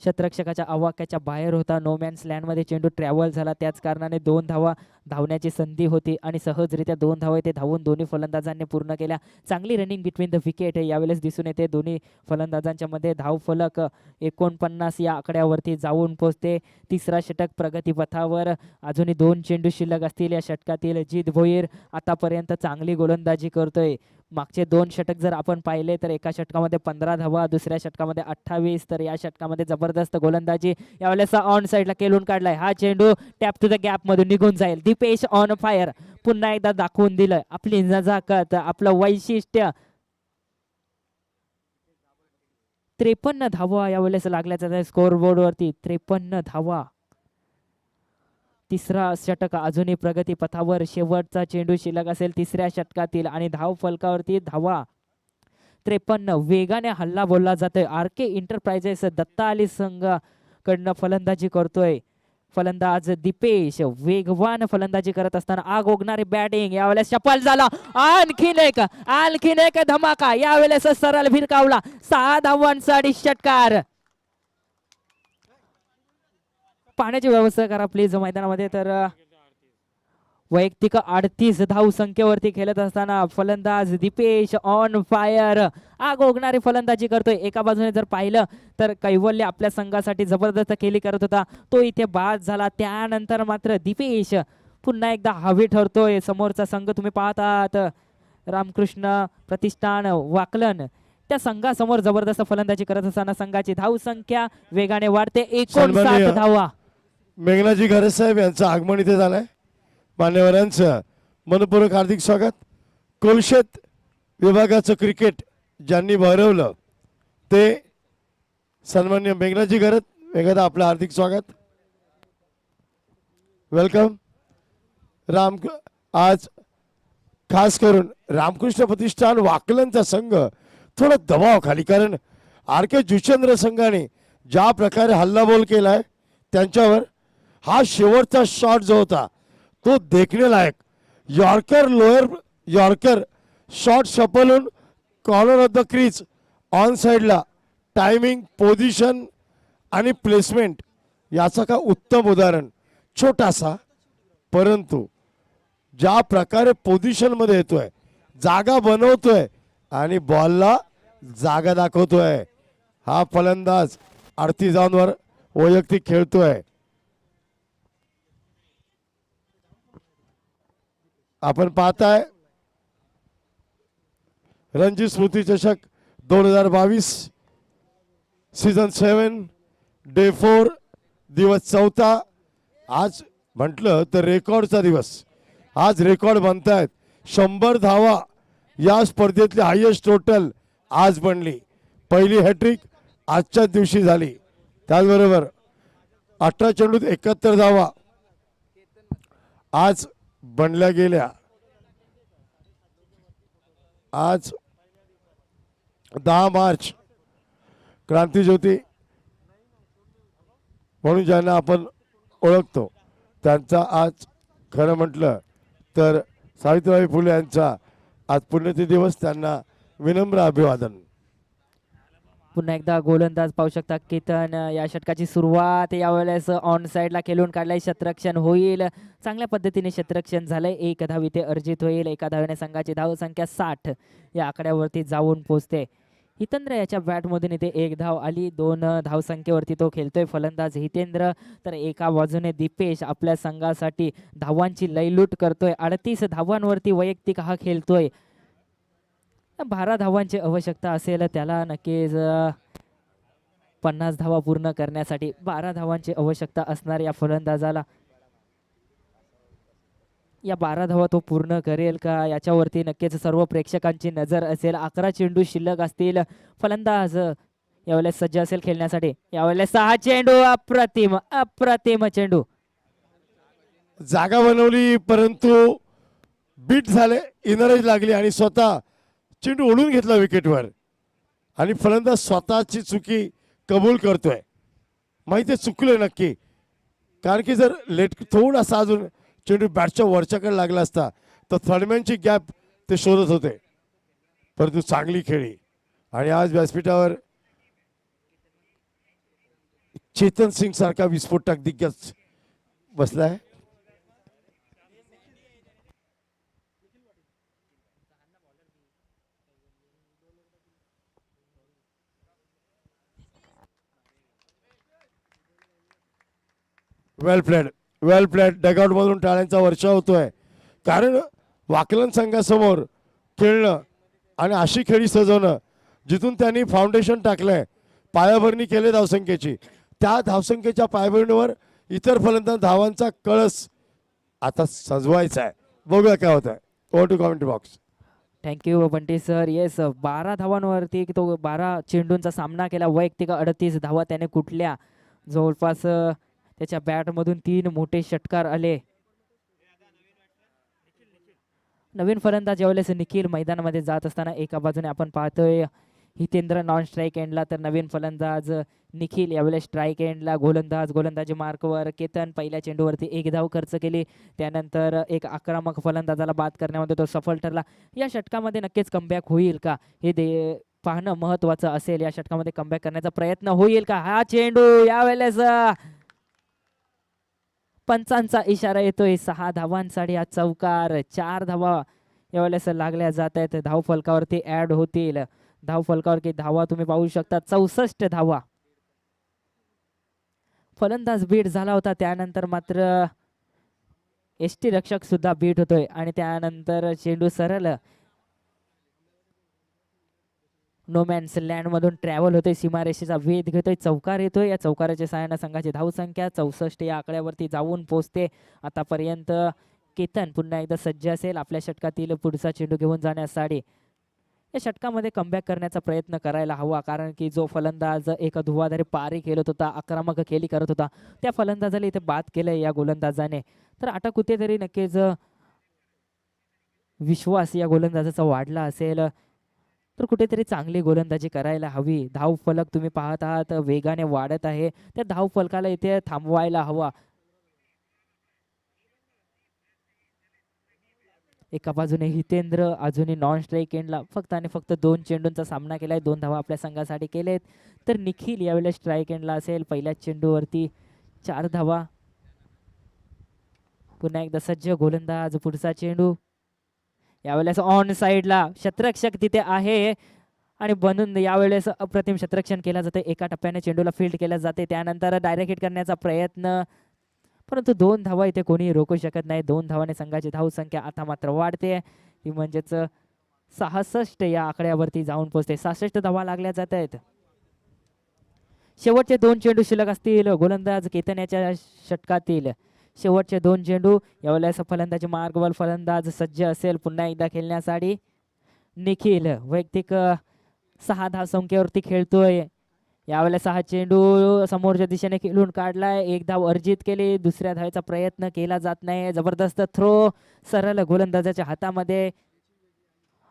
शतरक्षकाच्या आवाक्याच्या बाहेर होता. नो मॅन्स लँडमध्ये चेंडू ट्रॅव्हल झाला, त्याच कारणाने 2 धावा धावण्याची संधी होती आणि सहजरित्या 2 धावा इथे धावून दोन्ही फलंदाजांनी पूर्ण केल्या. चांगली रनिंग बिटवीन द विकेट यावेळेस दिसून येते. दोन्ही फलंदाजांच्या मध्ये धाव फलक 49 या आकड्यावरती जाऊन पोहोचते. तिसरा षटक प्रगतीपथावर. अजूनही 2 चेंडू शिल्लक असतील या षटकातील. जीत भोईर आतापर्यंत चांगली गोलंदाजी करतोय. मागचे 2 षटक जर आपण पाहिले तर एका षटकामध्ये 15 धावा, दुसऱ्या षटकामध्ये 28, तर या षटकामध्ये जबरदस्त गोलंदाजी यावेळेस ऑन साईडला केलून काढलाय. हा चेंडू टॅप टू द गॅप मधून निघून जाईल. दीपेश ऑन फायर पुन्हा एकदा दाखवून दिलं आपली नजाकत, आपलं वैशिष्ट्य. 53 धावा यावेळेस लागल्याचा स्कोअरबोर्ड वरती. 53 धावा. तिसरा षटक अजूनही प्रगती पथावर. शेवटचा चेंडू शिल्लक असेल तिसऱ्या षटकातील आणि धाव फलकावरती धावा 53. वेगाने हल्ला बोलला जातोय. आर के इंटरप्राइजेस दत्ता अली संघाकडनं फलंदाजी करतोय. फलंदाज दीपेश वेगवान फलंदाजी करत असताना आग ओढणारी बॅटिंग. यावेळेस सफल झाला. आणखीन एक धमाका. यावेळेस सरळ भिरकावला. 6 धावांसाठी षटकार. पाण्याची व्यवस्था करा प्लीज मैदानामध्ये. तर वैयक्तिक 38 धाव संख्येवरती खेळत असताना फलंदाज दीपेश ऑन फायर. आग ओढणारी फलंदाजी करतोय. एका बाजूने जर पाहिलं तर कैवल्य आपल्या संघासाठी जबरदस्त खेळी करत होता, तो इथे बाद झाला. त्यानंतर मात्र दीपेश पुन्हा एकदा हवी ठरतोय. समोरचा संघ तुम्ही पाहतात रामकृष्ण प्रतिष्ठान वाकलन, त्या संघासमोर जबरदस्त फलंदाजी करत असताना संघाची धाव संख्या वेगाने वाढते. 59 धावा. मेघनाजी घरत साहेब यांचं आगमन इथे झालंय. मान्यवरांचं मनपूर्वक हार्दिक स्वागत. कोलशेत विभागाचं क्रिकेट ज्यांनी भरवलं ते सन्मान्य मेघनाजी घरत, मेघदा आपलं हार्दिक स्वागत, वेलकम. आज खास करून रामकृष्ण प्रतिष्ठान वाकलनचा संघ थोडा दबाव खाली, कारण आर के जुचंद्र संघाने ज्या प्रकारे हल्लाबोल केलाय त्यांच्यावर, हा शेवटचा शॉट जो होता तो देखणे लायक. यॉर्कर लोअर यॉर्कर शॉट सफलून corner of the crease on साइडला. टायमिंग, पोझिशन आणि प्लेसमेंट याचं का उत्तम उदाहरण. छोटासा परंतु ज्या प्रकारे पोझिशन मध्ये येतोय, जागा बनवतोय आणि बॉलला जागा दाखवतोय. हा फलंदाज 38 धावांवर वैयक्तिक खेळतोय. आपण पाहताय रणजी स्मृती चषक 2022 सीझन 7 डे 4 दिवस 4. आज म्हटलं तर रेकॉर्डचा दिवस. आज रेकॉर्ड बनतायत. 100 धावा या स्पर्धेतली हायेस्ट टोटल आज बनली. पहिली हॅट्रिक आजच्याच दिवशी झाली. त्याचबरोबर 18 चेंडूत 71 धावा आज बनल्या गेल्या. आज 10 मार्च क्रांतीज्योती म्हणून ज्यांना आपण ओळखतो त्यांचा आज खरं म्हटलं तर सावित्रीबाई फुले यांचा आज पुण्यतिथी दिवस, त्यांना विनम्र अभिवादन. पुन्हा एकदा गोलंदाज पाहू शकता केतन. या षटकाची सुरुवात यावेळेस ऑन साइडला खेळून काढलाय, क्षेत्ररक्षण होईल, चांगल्या पद्धतीने क्षेत्ररक्षण झालंय. एक धाव इथे अर्जित होईल. एका धावेने संघाची धाव संख्या 60 या आकड्यावरती जाऊन पोहोचते. हितेंद्र याच्या बॅटमधून इथे एक धाव आली. 2 धावसंख्येवरती तो खेळतोय फलंदाज हितेंद्र. तर एका बाजूने दीपेश आपल्या संघासाठी धावांची लयलूट करतोय. 38 धावांवरती वैयक्तिक हा खेळतोय. 12 धावांची आवश्यकता असेल त्याला, नक्कीच 50 धावा पूर्ण करण्यासाठी 12 धावांची आवश्यकता असणार या फलंदाजाला. या 12 धावा तो पूर्ण करेल का याच्यावरती नक्कीच सर्व प्रेक्षकांची नजर असेल. 11 चेंडू शिल्लक असतील. फलंदाज यावेळेस सज्ज असेल खेळण्यासाठी. यावेळेस 6 चेंडू. अप्रतिम अप्रतिम चेंडू. जागा बनवली परंतु बीट झाले, इनरेज लागली आणि स्वतः चेंडू ओढून घेतला विकेटवर. आणि फलंदाज स्वतःची चुकी कबूल करतोय. माहिती आहे चुकलोय नक्की, कारण की जर लेट थोडासा अजून चेंडू बॅटच्या वरच्याकडे लागला असता तर थर्डमॅनची गॅप ते शोधत होते. परंतु चांगली खेळी. आणि आज व्यासपीठावर चेतन सिंग सारखा विस्फोटक दिग्गज बसलाय. वेल प्लेड, वेल प्लेड. डगआउट मधून टाळ्यांचा वर्षाव होतोय, कारण वाकलन संघासमोर खेळणं आणि अशी खेळी सजवणं जिथून त्यांनी फाउंडेशन टाकलंय, पायाभरणी केले धावसंख्येची, त्या धावसंख्येच्या पायाभरणीवर इतर फलंदाज धावांचा कळस आता सजवायचा आहे. बघूया काय होत आहे. Over to comment box. Thank you Bunty sir. Yes, 12 धावांवरती तो 12 चेंडूंचा सामना केला. वैयक्तिक 38 धावा त्याने कुठल्या. जवळपास त्याच्या बॅटमधून 3 मोठे षटकार आले. नवीन फलंदाज ज्यावेळेस निखिल मैदानामध्ये जात असताना एका बाजूने आपण पाहतोय हितेंद्र नॉन स्ट्राईक एंडला, तर नवीन फलंदाज निखिल यावेळेस स्ट्राईक एंडला. गोलंदाजी मार्कवर केतन पहिल्या चेंडूवरती 1 धाव खर्च केली. त्यानंतर एक आक्रमक फलंदाजाला बाद करण्यामध्ये तो सफल ठरला. या षटकामध्ये नक्कीच कमबॅक होईल का हे पाहणं महत्वाचं असेल. या षटकामध्ये कमबॅक करण्याचा प्रयत्न होईल का. हा चेंडू यावेळेस पंचांचा इशारा येतोय. 6 धावांसाठी हा चौकार. 4 धावा यावेळेस लागल्या जात आहेत. धाव फलकावरती ऍड होतील. धाव फलकावरती धावा तुम्ही पाहू शकता 64 धावा. फलंदाज बीट झाला होता, त्यानंतर मात्र एसटी रक्षक सुद्धा बीट होतोय आणि त्यानंतर चेंडू सरळ नोमॅन्स लँड मधून ट्रॅव्हल होतोय, सीमारेषेचा वेध घेतोय, चौकार येतोय. या चौकाराच्या सहाय्याने संघाची धावसंख्या 64 या आकड्यावरती जाऊन पोहोचते. आतापर्यंत केतन पुन्हा एकदा सज्ज असेल आपल्या षटकातील पुढचा चेंडू घेऊन जाण्यासाठी. या षटकामध्ये कमबॅक करण्याचा प्रयत्न करायला हवा, कारण की जो फलंदाज एक धुवाधारी पारी खेळत होता, आक्रमक खेळी करत होता, त्या फलंदाजाला इथे बाद केलंय या गोलंदाजाने. तर आता कुठेतरी नक्कीच विश्वास या गोलंदाजाचा वाढला असेल, तर कुठेतरी चांगली गोलंदाजी करायला हवी. धाव फलक तुम्ही पाहत आहात वेगाने वाढत आहे, त्या धाव फलकाला इथे थांबवायला हवा. एका बाजूने हितेंद्र अजूनही नॉन स्ट्राईक एंडला फक्त आणि फक्त 2 चेंडूंचा सामना केलाय, 2 धावा आपल्या संघासाठी केलेत. तर निखिल यावेळेस स्ट्राईक एंडला असेल, पहिल्याच चेंडूवरती 4 धावा. पुन्हा एकदा सज्ज गोलंदाज, पुढचा चेंडू यावेळेस ऑन साइडला, क्षेत्ररक्षक तिथे आहे आणि बनून यावेळेस अप्रतिम क्षेत्ररक्षण केलं जाते. एका टप्प्याने चेंडूला फील्ड केलं जाते, त्यानंतर डायरेक्ट हिट करण्याचा प्रयत्न, परंतु 2 धावा इथे कोणी रोखू शकत नाही. 2 धावाने संघाची धावसंख्या आता मात्र वाढते, ती म्हणजेच 66 या आकड्यावरती जाऊन पोहोचते. 66 धावा लागल्या जात आहेत. शेवटचे 2 चेंडू शिल्लक असतील गोलंदाज केतन याच्या षटकातील. शेवटचे 2 चेंडू यावेळेस फलंदाजी मार्गवर फलंदाज सज्ज असेल पुन्हा एकदा खेळण्यासाठी. निखिल वैयक्तिक 6 धावसंख्येवरती खेळतोय. यावेळेस हा चेंडू समोरच्या दिशेने खेळून काढलाय, 1 धाव अर्जित केली, दुसऱ्या धावेचा प्रयत्न केला जात नाही. जबरदस्त थ्रो सरळ गोलंदाजाच्या हातामध्ये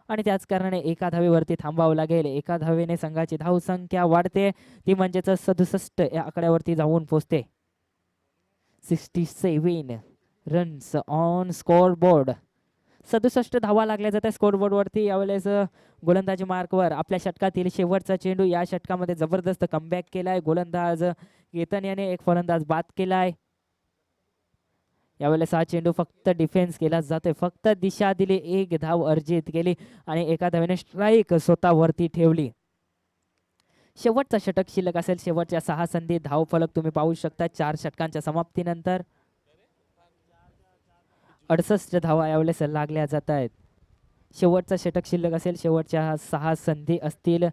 आणि त्याच कारणाने एका धावेवरती थांबावं लागेल. एका धावेने संघाची धावसंख्या वाढते, ती म्हणजेच 67 या आकड्यावरती जाऊन पोहोचते. 67 रन्स ऑन स्कोर बोर्ड. 67 धावा लागल्या जातात स्कोर बोर्डवरती. यावेळेस गोलंदाजी मार्कवर आपल्या षटकातील शेवटचा चेंडू. या षटकामध्ये जबरदस्त कमबॅक केलाय गोलंदाज केतन याने. एक फलंदाज बाद केलाय. यावेळेस हा चेंडू फक्त डिफेन्स केला जातोय. फक्त दिशा दिली, एक धाव अर्जित केली आणि एका धावेने स्ट्राईक स्वतःवरती ठेवली. शेवटचा षटक शिल्लक असेल. शेवटच्या 6 संधी धाव फलक तुम्ही पाहू शकता. 4 षटकांच्या समाप्तीनंतर 68 धावा यावेळेस लागल्या जात आहेत. शेवटचा षटक शिल्लक असेल. शेवटच्या 6 संधी असतील.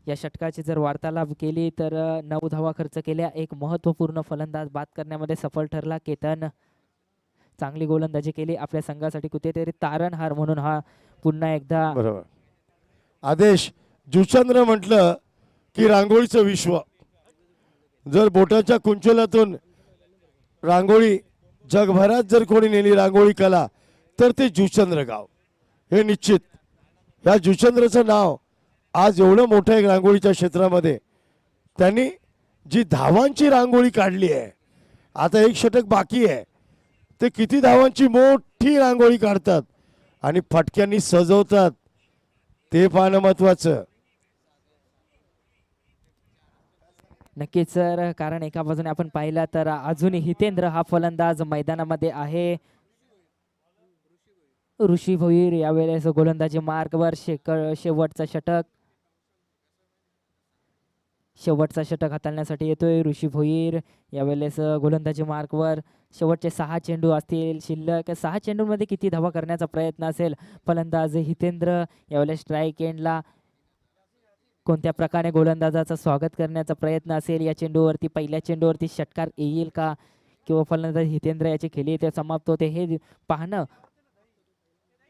या षटकाची जर वार्तालाप केली तर 9 धावा खर्च केल्या. एक महत्त्वपूर्ण फलंदाज बाद करण्यामध्ये सफल ठरला केतन. चांगली गोलंदाजी केली. आपल्या संघासाठी कुठेतरी तारणहार म्हणून हा पुन्हा एकदा. बरोबर आदेश. जुचंद्र म्हटलं की रांगोळीचं विश्व. जर बोटाच्या कुंचलातून रांगोळी जगभरात जर कोणी नेली रांगोळी कला तर ते जुचंद्र गाव हे निश्चित. या जुचंद्रचं नाव आज एवढं मोठं आहे रांगोळीच्या क्षेत्रामध्ये. त्यांनी जी धावांची रांगोळी काढली आहे. आता एक षटक बाकी आहे. ते किती धावांची मोठी रांगोळी काढतात आणि फटक्यांनी सजवतात ते पाहणं महत्वाचं. नक्कीच सर, कारण एका बाजूने आपण पाहिलं तर अजूनही हितेंद्र हा फलंदाज मैदानामध्ये आहे. ऋषी भोईर यावेळेस गोलंदाजी मार्कवर. शेवटचा षटक हाताळण्यासाठी येतोय ऋषी भोईर. यावेळेस गोलंदाजी मार्कवर. शेवटचे 6 चेंडू असतील शिल्लक. 6 चेंडूंमध्ये किती धावा करण्याचा प्रयत्न असेल फलंदाज हितेंद्र. यावेळेस स्ट्राईक एंडला कोणत्या प्रकारे गोलंदाजाचं स्वागत करण्याचा प्रयत्न असेल या चेंडूवरती. पहिल्या चेंडूवरती षटकार येईल का किंवा फलंदाज हितेंद्र याची खेळी ते समाप्त होते हे पाहणं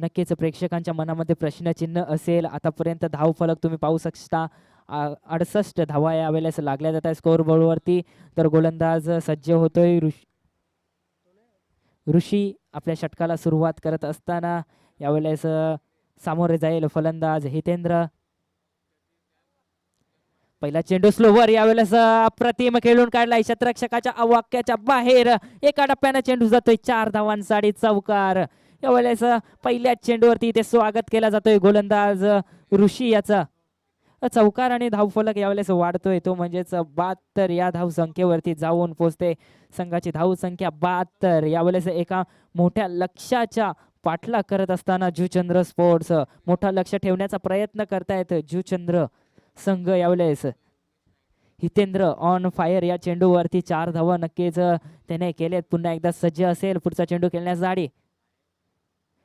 नक्कीच प्रेक्षकांच्या मनामध्ये प्रश्नचिन्ह असेल. आतापर्यंत धाव फलक तुम्ही पाहू शकता. 68 धावा यावेळेस लागल्या जात आहे स्कोर बोर्डवरती. तर गोलंदाज सज्ज होतोय. ऋषी आपल्या षटकाला सुरुवात करत असताना यावेळेस सामोरे जाईल फलंदाज हितेंद्र. पहिला चेंडू स्लोवर. यावेळेस अप्रतिम खेळून काढलाय क्षेत्ररक्षकाच्या अवाक्याच्या बाहेर. एका टप्प्याने चेंडू जातोय 4 धावांसाठी चौकार. यावेळेस पहिल्या चेंडूवरती इथे स्वागत केला जातोय गोलंदाज ऋषी याचा. चौकार आणि धावफलक यावेळेस वाढतोय तो म्हणजेच 72 या धाव संख्येवरती जाऊन पोहोचते. संघाची धाव संख्या 72. यावेळेस एका मोठ्या लक्ष्याच्या पाठलाग करत असताना जुचंद्र स्पोर्ट्स मोठा लक्ष ठेवण्याचा प्रयत्न करतायत जुचंद्र संघ. यावेळेस हितेंद्र ऑन फायर या चेंडूवरती 4 धावा नक्कीच त्याने केलेत. पुन्हा एकदा सज्ज असेल पुढचा चेंडू खेळण्यासाठी.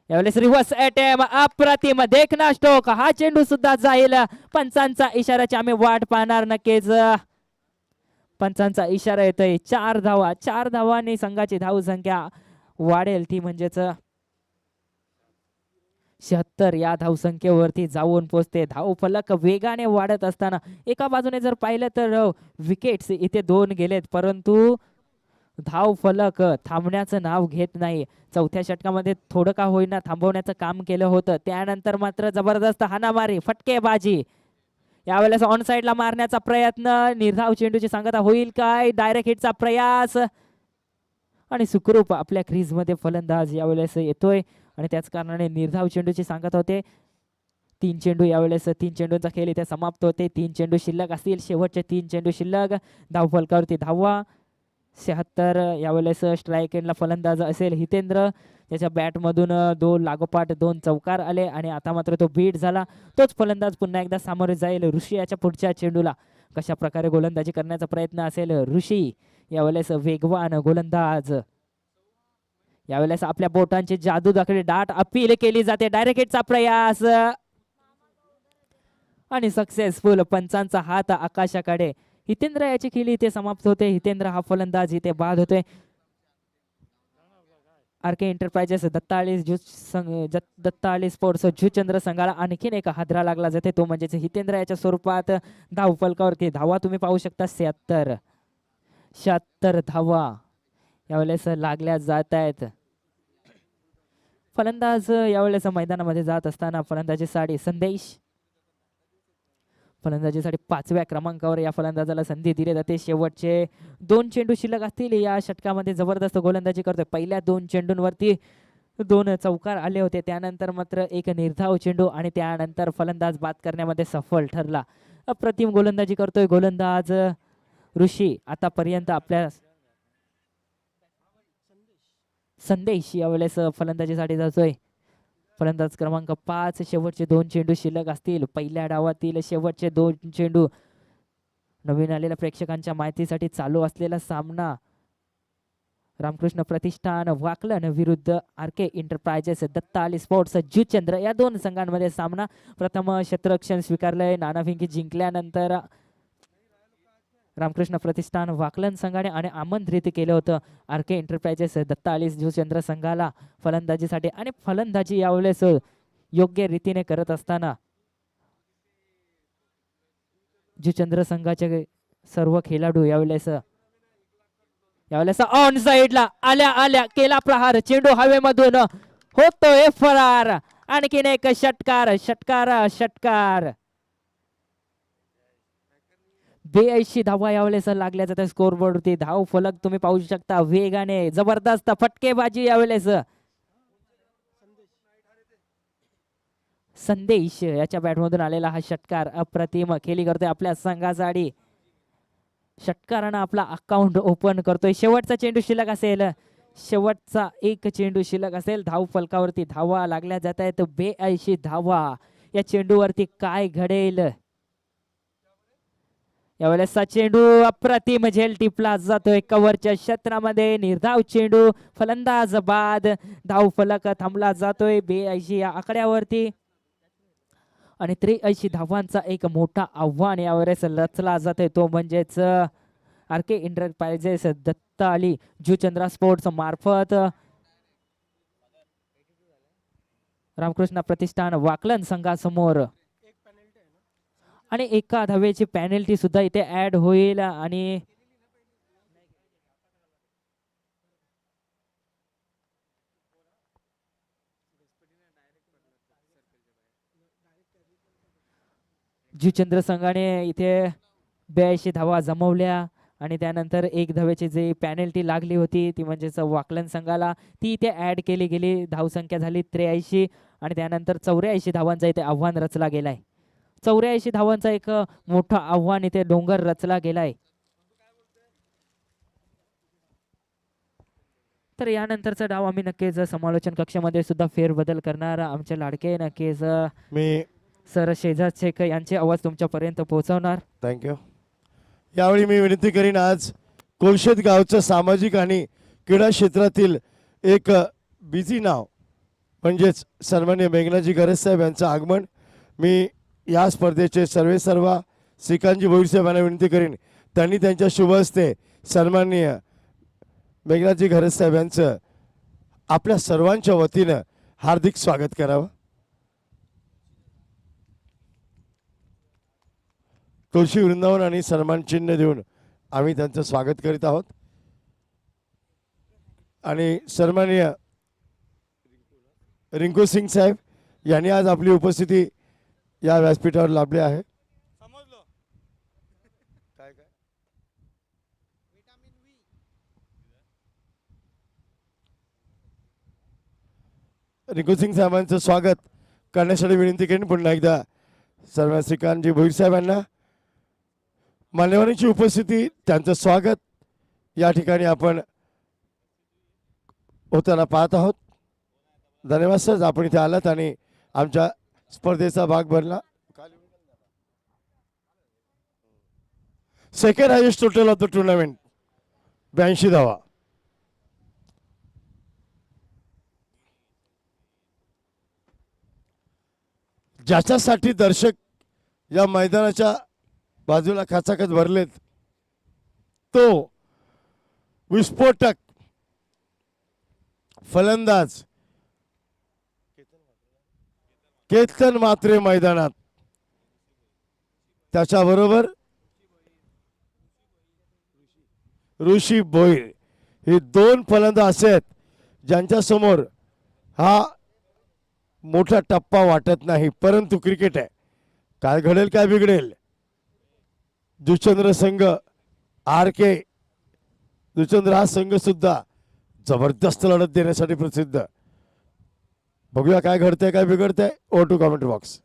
यावेळेस रिव्हर्स अटॅम्प अप्रतिम देखना स्ट्रोक. हा चेंडू सुद्धा जाईल. पंचांचा इशाऱ्याची आम्ही वाट पाहणार नक्कीच. पंचांचा इशारा येतोय. 4 धावा. 4 धावांनी संघाची धाव संख्या वाढेल ती म्हणजेच 76 या धावसंख्येवरती जाऊन पोहोचते. धाव फलक वेगाने वाढत असताना एका बाजूने जर पाहिलं तर विकेट्स इथे 2 गेलेत परंतु धाव फलक थांबण्याचं नाव घेत नाही. चौथ्या षटकामध्ये थोडं का होईना थांबवण्याचं काम केलं होतं. त्यानंतर मात्र जबरदस्त हाणामारी फटकेबाजी. यावेळेस ऑन साईडला मारण्याचा प्रयत्न. निर्धाव चेंडूची सांगता होईल काय. डायरेक्ट हिटचा प्रयास आणि सुखरूप आपल्या क्रीजमध्ये फलंदाज यावेळेस येतोय आणि त्याच कारणाने निर्धाव चेंडूची सांगत होते. 3 चेंडू यावेळेस 3 चेंडूंचा खेळ इथे समाप्त होते. 3 चेंडू शिल्लक असतील. शेवटचे 3 चेंडू शिल्लक. धावफलकावरती धावा 76. यावेळेस स्ट्राईक एंडला फलंदाज असेल हितेंद्र. त्याच्या बॅटमधून 2 लागोपाठ 2 चौकार आले आणि आता मात्र तो बीट झाला. तोच फलंदाज पुन्हा एकदा सामोरे जाईल ऋषी याच्या पुढच्या चेंडूला. कशा प्रकारे गोलंदाजी करण्याचा प्रयत्न असेल ऋषी. यावेळेस वेगवान गोलंदाज. यावेळेस आपल्या बोटांची जादू दाखवली. डाट अपील केली जाते. डायरेक्ट हिटचा प्रयास आणि सक्सेसफुल. पंचांचा हात आकाशाकडे. हितेंद्र याची खेळी इथे समाप्त होते. हितेंद्र हा फलंदाज इथे बाद होतोय. आर.के. एंटरप्राइजेस दत्ताळी स्पोर्ट्स जुचंद्र संघाला आणखीन एक हादरा लागला जाते तो म्हणजेच हितेंद्र याच्या स्वरूपात. धाव फलकावरती धावा तुम्ही पाहू शकता 76 धावा यावेळेस लागल्या जात आहेत. फलंदाज यावेळेस मैदानामध्ये जात असताना फलंदाजी साडी संदेश फलंदाजीसाठी 5व्या क्रमांकावर या फलंदाजाला संधी दिली जाते. शेवटचे 2 चेंडू शिल्लक असतील या षटकामध्ये. जबरदस्त गोलंदाजी करतोय. पहिल्या 2 चेंडूंवरती 2 चौकार आले होते, त्यानंतर मात्र एक निर्धाव चेंडू आणि त्यानंतर फलंदाज बाद करण्यामध्ये सफल ठरला. अप्रतिम गोलंदाजी करतोय गोलंदाज ऋषी. आतापर्यंत आपल्या संदेश यावेळेस फलंदाजीसाठी जातोय. फलंदाज क्रमांक 5. शेवटचे 2 चेंडू शिल्लक असतील. पहिल्या डावातील शेवटचे 2 चेंडू. नवीन आलेल्या प्रेक्षकांच्या माहितीसाठी चालू असलेला सामना रामकृष्ण प्रतिष्ठान वाकलन विरुद्ध आर के एंटरप्राइजेस दत्ता अली स्पोर्ट्स जुचंद्र या 2 संघांमध्ये सामना. प्रथम क्षेत्ररक्षण स्वीकारलंय. नाणेफेक जिंकल्यानंतर रामकृष्ण प्रतिष्ठान वाकलन संघाने आणि आमंत्रित केलं होतं आर के एंटरप्राइजेस दत्ता अली जुचंद्र संघाला फलंदाजीसाठी. आणि फलंदाजी यावेळेस योग्य रीतीने करत असताना जुचंद्र संघाचे सर्व खेळाडू यावेळेस ऑन साइडला आल्या केला प्रहार. चेंडू हवेमधून होतोय फरार. आणखीन एक षटकार 82 धावा यावेळेस लागल्या जातात स्कोरबोर्ड वरती. धाव फलक तुम्ही पाहू शकता. वेगाने जबरदस्त फटकेबाजी यावेळेस. संदेश याच्या बॅटमधून आलेला हा षटकार अप्रतिम खेळी करतोय आपल्या संघासाठी. षटकारानं आपला अकाउंट ओपन करतोय. शेवटचा चेंडू शिल्लक असेल. शेवटचा 1 चेंडू शिल्लक असेल. धाव फलकावरती धावा लागल्या जात आहेत. 82 धावा. या चेंडूवरती काय घडेल. यावेळेसचा चेंडू अप्रतिम झेल टिपला जातोय कव्हरच्या क्षेत्रामध्ये. निर्धाव चेंडू. फलंदाज बाद. धाव फलक थांबला जातोय 82 या आकड्यावरती. आणि 83 धावांचा एक मोठा आव्हान यावेळेस रचला जातोय. तो म्हणजेच आर के एंटरप्राइजेस दत्ता अली जुचंद्र स्पोर्ट्स मार्फत रामकृष्ण प्रतिष्ठान वाकलन संघासमोर. आणि एका धावेची पॅनल्टी सुद्धा इथे ऍड होईल. आणि जुचंद्र संघाने इथे 82 धावा जमवल्या. आणि त्यानंतर 1 धावेची जी पॅनल्टी लागली होती ती म्हणजेच वाकलन संघाला ती इथे ऍड केली गेली. धावसंख्या झाली 83. आणि त्यानंतर 84 धावांचा इथे आव्हान रचला गेलाय. 84 धावांचा एक मोठा आव्हान इथे डोंगर रचला गेलाय. तर यानंतरचा डाव आम्ही नक्कीच समालोचन कक्षामध्ये सुद्धा फेरबदल करणार. आमचे लाडके नक्कीच मी सर शेजाद शेख यांचे आवाज तुमच्यापर्यंत पोहोचवणार. थँक्यू. यावेळी मी विनंती करीन, आज कोळशेत गावचं सामाजिक आणि क्रीडा क्षेत्रातील एक बिझी नाव म्हणजेच सन्मान्य मेघनाजी गरज साहेब यांचं आगमन. मी या स्पर्धेचे सर्व श्रीकांतजी भोईर साहेबांना विनंती करीन, त्यांनी त्यांच्या शुभ हस्ते सन्माननीय मेघनाजी गरज साहेब यांचं आपल्या सर्वांच्या वतीनं हार्दिक स्वागत करावं. तुळशी वृंदावन आणि सन्मान चिन्ह देऊन आम्ही त्यांचं स्वागत करीत आहोत. आणि सन्माननीय रिंकू सिंग साहेब यांनी आज आपली उपस्थिती या व्यासपीठावर लाभली आहे. रिंकू सिंग साहेबांचं स्वागत करण्यासाठी विनंती करेन पुन्हा एकदा सर्व श्रीकांतजी भोईर साहेबांना. मान्यवरांची उपस्थिती, त्यांचं स्वागत या ठिकाणी आपण होताना पाहत आहोत. धन्यवाद सर, आपण इथे आलात आणि आमच्या स्पर्धेचा भाग बनला. Second highest total of the tournament 82 धावा. ज्याच्यासाठी दर्शक या मैदानाच्या बाजूला खचाखच भरलेत तो विस्फोटक फलंदाज केतन मात्रे मैदानात, त्याच्याबरोबर ऋषी भोईर. हे 2 फलंदाज असे आहेत ज्यांच्या समोर हा मोठा टप्पा वाटत नाही. परंतु क्रिकेट आहे, काय घडेल काय बिघडेल जुचंद्र संघ आर के जुचंद्र हा संघ सुद्धा जबरदस्त लढत देण्यासाठी प्रसिद्ध. बघूया काय घडतंय काय बिघडतंय. ओ to comment box.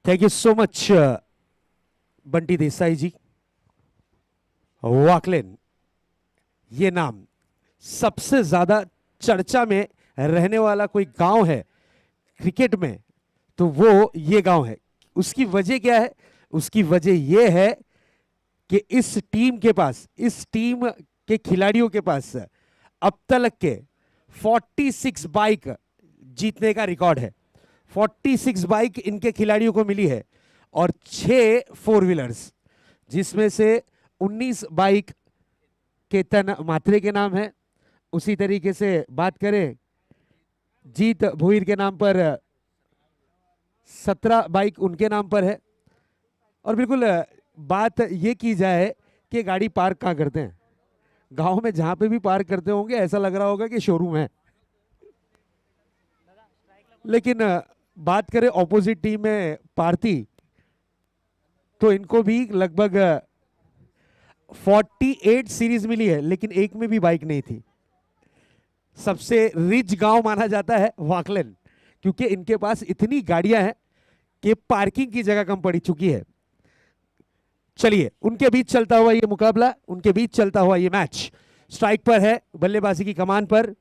Thank you so much Bunty Desai ji. Waklan ये नाम सबसे ज्यादा चर्चा में रहने वाला कोई गांव है क्रिकेट में तो वो ये गांव है. उसकी वजह क्या है? उसकी वजह ये है कि इस टीम के पास, इस टीम के खिलाड़ियों के पास अब तक के 46 बाइक जीतने का रिकॉर्ड है. 46 बाइक इनके खिलाड़ियों को मिली है और 6 फोर व्हीलर्स, जिसमें से 19 बाइक केतन मात्रे के नाम है. उसी तरीके से बात करें जीत भोईर के नाम पर 17 बाइक उनके नाम पर है. और बिल्कुल बात ये की जाए कि गाड़ी पार्क कहाँ करते हैं. गांव में जहां पे भी पार्क करते होंगे ऐसा लग रहा होगा कि शोरूम है. लेकिन बात करें ऑपोजिट टीम में पार्थी, तो इनको भी लगभग 48 सीरीज मिली है लेकिन एक में भी बाइक नहीं थी. सबसे रिच गांव माना जाता है वाकलन, क्योंकि इनके पास इतनी गाड़ियां हैं कि पार्किंग की जगह कम पड़ी चुकी है. चलिए उनके बीच चलता हुआ ये मुकाबला, उनके बीच चलता हुआ ये मैच. स्ट्राइक पर है, बल्लेबाजी की कमान पर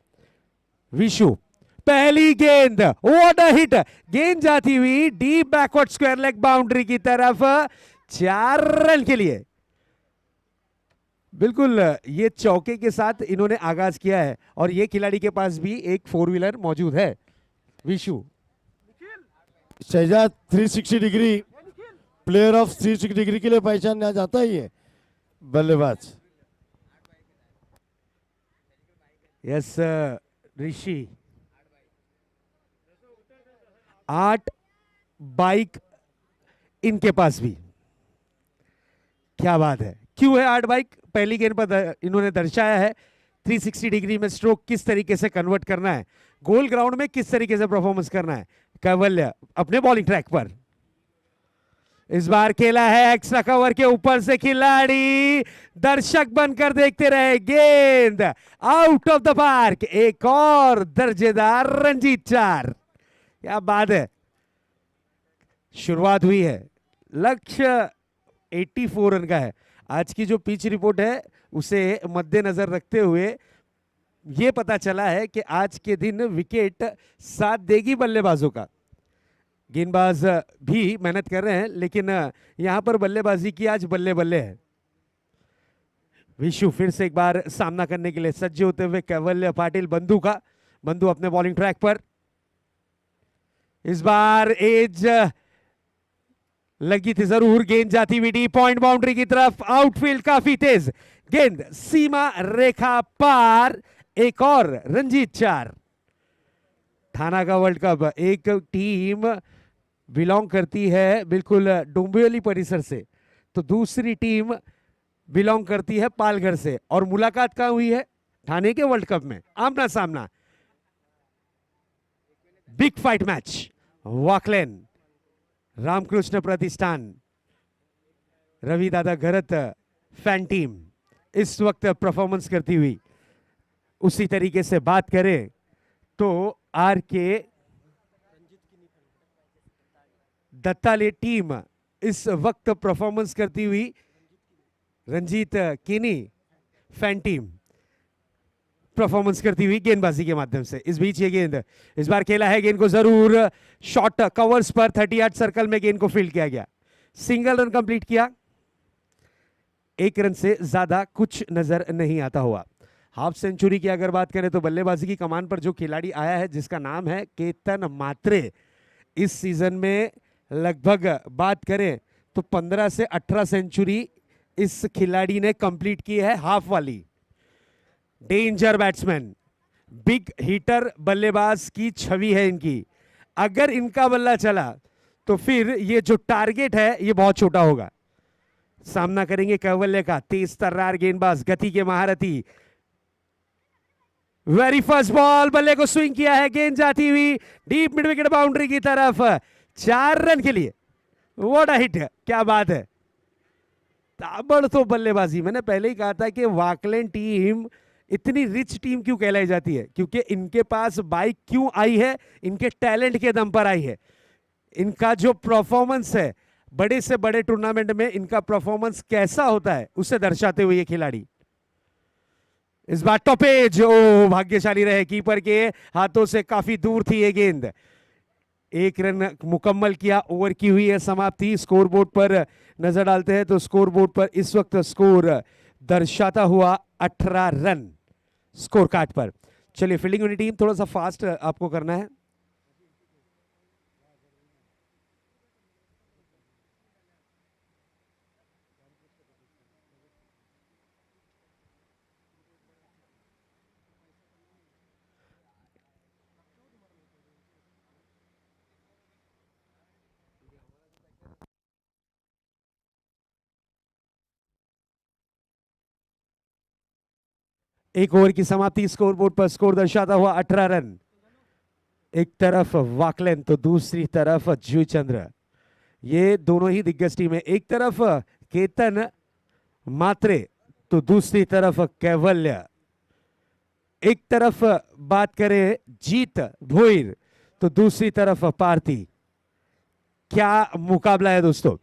विशु. पहली गेंद, व्हाट अ हिट. गेंद जाती हुई deep backward square leg boundary की तरफ, 4 रन के लिए. बिल्कुल ये चौके के साथ इन्होंने आगाज किया है और ये खिलाड़ी के पास भी एक फोर व्हीलर मौजूद है. Vishu Shahzad 360 degree player of 360 degree के लिए पहचाना जाता ही है बल्लेबाज. यस ऋषि. 8 बाइक इनके पास भी. क्या बात है. क्यों है 8 बाइक? पहली गेंद पर इन्होंने दर्शाया है 360 डिग्री में स्ट्रोक किस तरीके से कन्वर्ट करना है, गोल ग्राउंड में किस तरीके से परफॉर्मेंस करना है. कैवल्य अपने बॉलिंग ट्रैक पर. इस बार खेला है एक्स्ट्रा कवर के ऊपर से खिलाड़ी, दर्शक बनकर देखते रहे. गेंद आउट ऑफ द पार्क. एक और दर्जेदार रंजीत 4. क्या बात है. शुरुआत हुई है. लक्ष्य 84 रन का है. आज की जो पिच रिपोर्ट है उसे मद्देनजर रखते हुए यह पता चला है कि आज के दिन विकेट साथ देगी बल्लेबाजों का. गेंदबाज भी मेहनत कर रहे हैं लेकिन यहां पर बल्लेबाजी की आज बल्ले बल्ले है. विशु फिर से एक बार सामना करने के लिए सज्ज होते हुए कैवल्य पाटिल बंधु का. बंधु अपने बॉलिंग ट्रैक पर. इस बार एज लगी थी जरूर. गेंद जाती हुई डी पॉइंट बाउंड्री की तरफ. आउटफील्ड काफी तेज. गेंद सीमा रेखा पार. एक और रंजीत 4. थाना का वर्ल्ड कप. एक टीम बिलोंग करती है बिल्कुल डोंबिवली परिसर से तो दूसरी टीम बिलोंग करती है पालघर से. और मुलाकात कहां हुई है? थाने के वर्ल्ड कप में. आमना सामना. Big fight match. Waklan Ramkrishna Pratishthan Ravi Dada Gharat fan team इस वक्त परफॉर्मेंस करती हुई. उसी तरीके से बात करें तो आर के दत्ताले टीम इस वक्त परफॉर्मेंस करती हुई. रंजीत कीनी फैन टीम परफॉर्मेंस करती हुई गेंदबाजी के माध्यम से. इस बीच ये गेंद इस बार खेला है. गेंद को जरूर शॉर्ट कवर्स पर 38 सर्कल में गेंद को फील्ड किया गया. सिंगल रन कंप्लीट किया. 1 रन से ज्यादा कुछ नजर नहीं आता हुआ. हाफ सेंचुरी की अगर बात करें तो बल्लेबाजी की कमान पर जो खिलाड़ी आया है जिसका नाम है केतन मात्रे, इस सीजन में लगभग बात करें तो 15 से 18 सेंचुरी इस खिलाड़ी ने कंप्लीट की है, हाफ वाली। डेंजर बैट्समैन, बिग हिटर बल्लेबाज की छवि है इनकी। अगर इनका बल्ला चला तो फिर ये जो टारगेट है ये बहुत छोटा होगा। सामना करेंगे कैवल्य का, तेज तर्रार गेंदबाज, गति के महारथी। वेरी फर्स्ट बॉल, बल्ले को स्विंग किया है, गेंद जाती हुई डीप मिड विकेट बाउंड्री की तरफ, 4 रन के लिए। व्हाट अ हिट, क्या बात है, ताबड़तोड़ बल्लेबाजी। मैंने पहले ही कहा था कि वाकलैंड टीम इतनी रिच टीम क्यों कहलाई जाती है, क्योंकि इनके पास बाइक क्यों आई है, इनके टैलेंट के दम पर आई है। इनका जो परफॉर्मेंस है बड़े से बड़े टूर्नामेंट में, इनका परफॉर्मेंस कैसा होता है उसे दर्शाते हुए ये खिलाड़ी। इस बार टॉपेज, ओ भाग्यशाली रहे, कीपर के हाथों से काफी दूर थी ये गेंद। 1 रन मुकम्मल किया, ओवर की हुई है समाप्ति। स्कोरबोर्ड पर नजर डालते हैं तो स्कोरबोर्ड पर इस वक्त स्कोर दर्शाता हुआ 18 रन स्कोर कार्ड पर। चलिए फील्डिंग यूनिट टीम, थोड़ा सा फास्ट आपको करना है। एक ओवर की समाप्ति, स्कोरबोर्ड पर स्कोर दर्शाता हुआ 18 रन। एक तरफ वाकलैंड तो दूसरी तरफ जूचंद्र, ये दोनों ही दिग्गज टीम है। एक तरफ केतन मात्रे तो दूसरी तरफ कैवल्य। एक तरफ बात करें जीत भोईर तो दूसरी तरफ पार्थी। क्या मुकाबला है दोस्तों,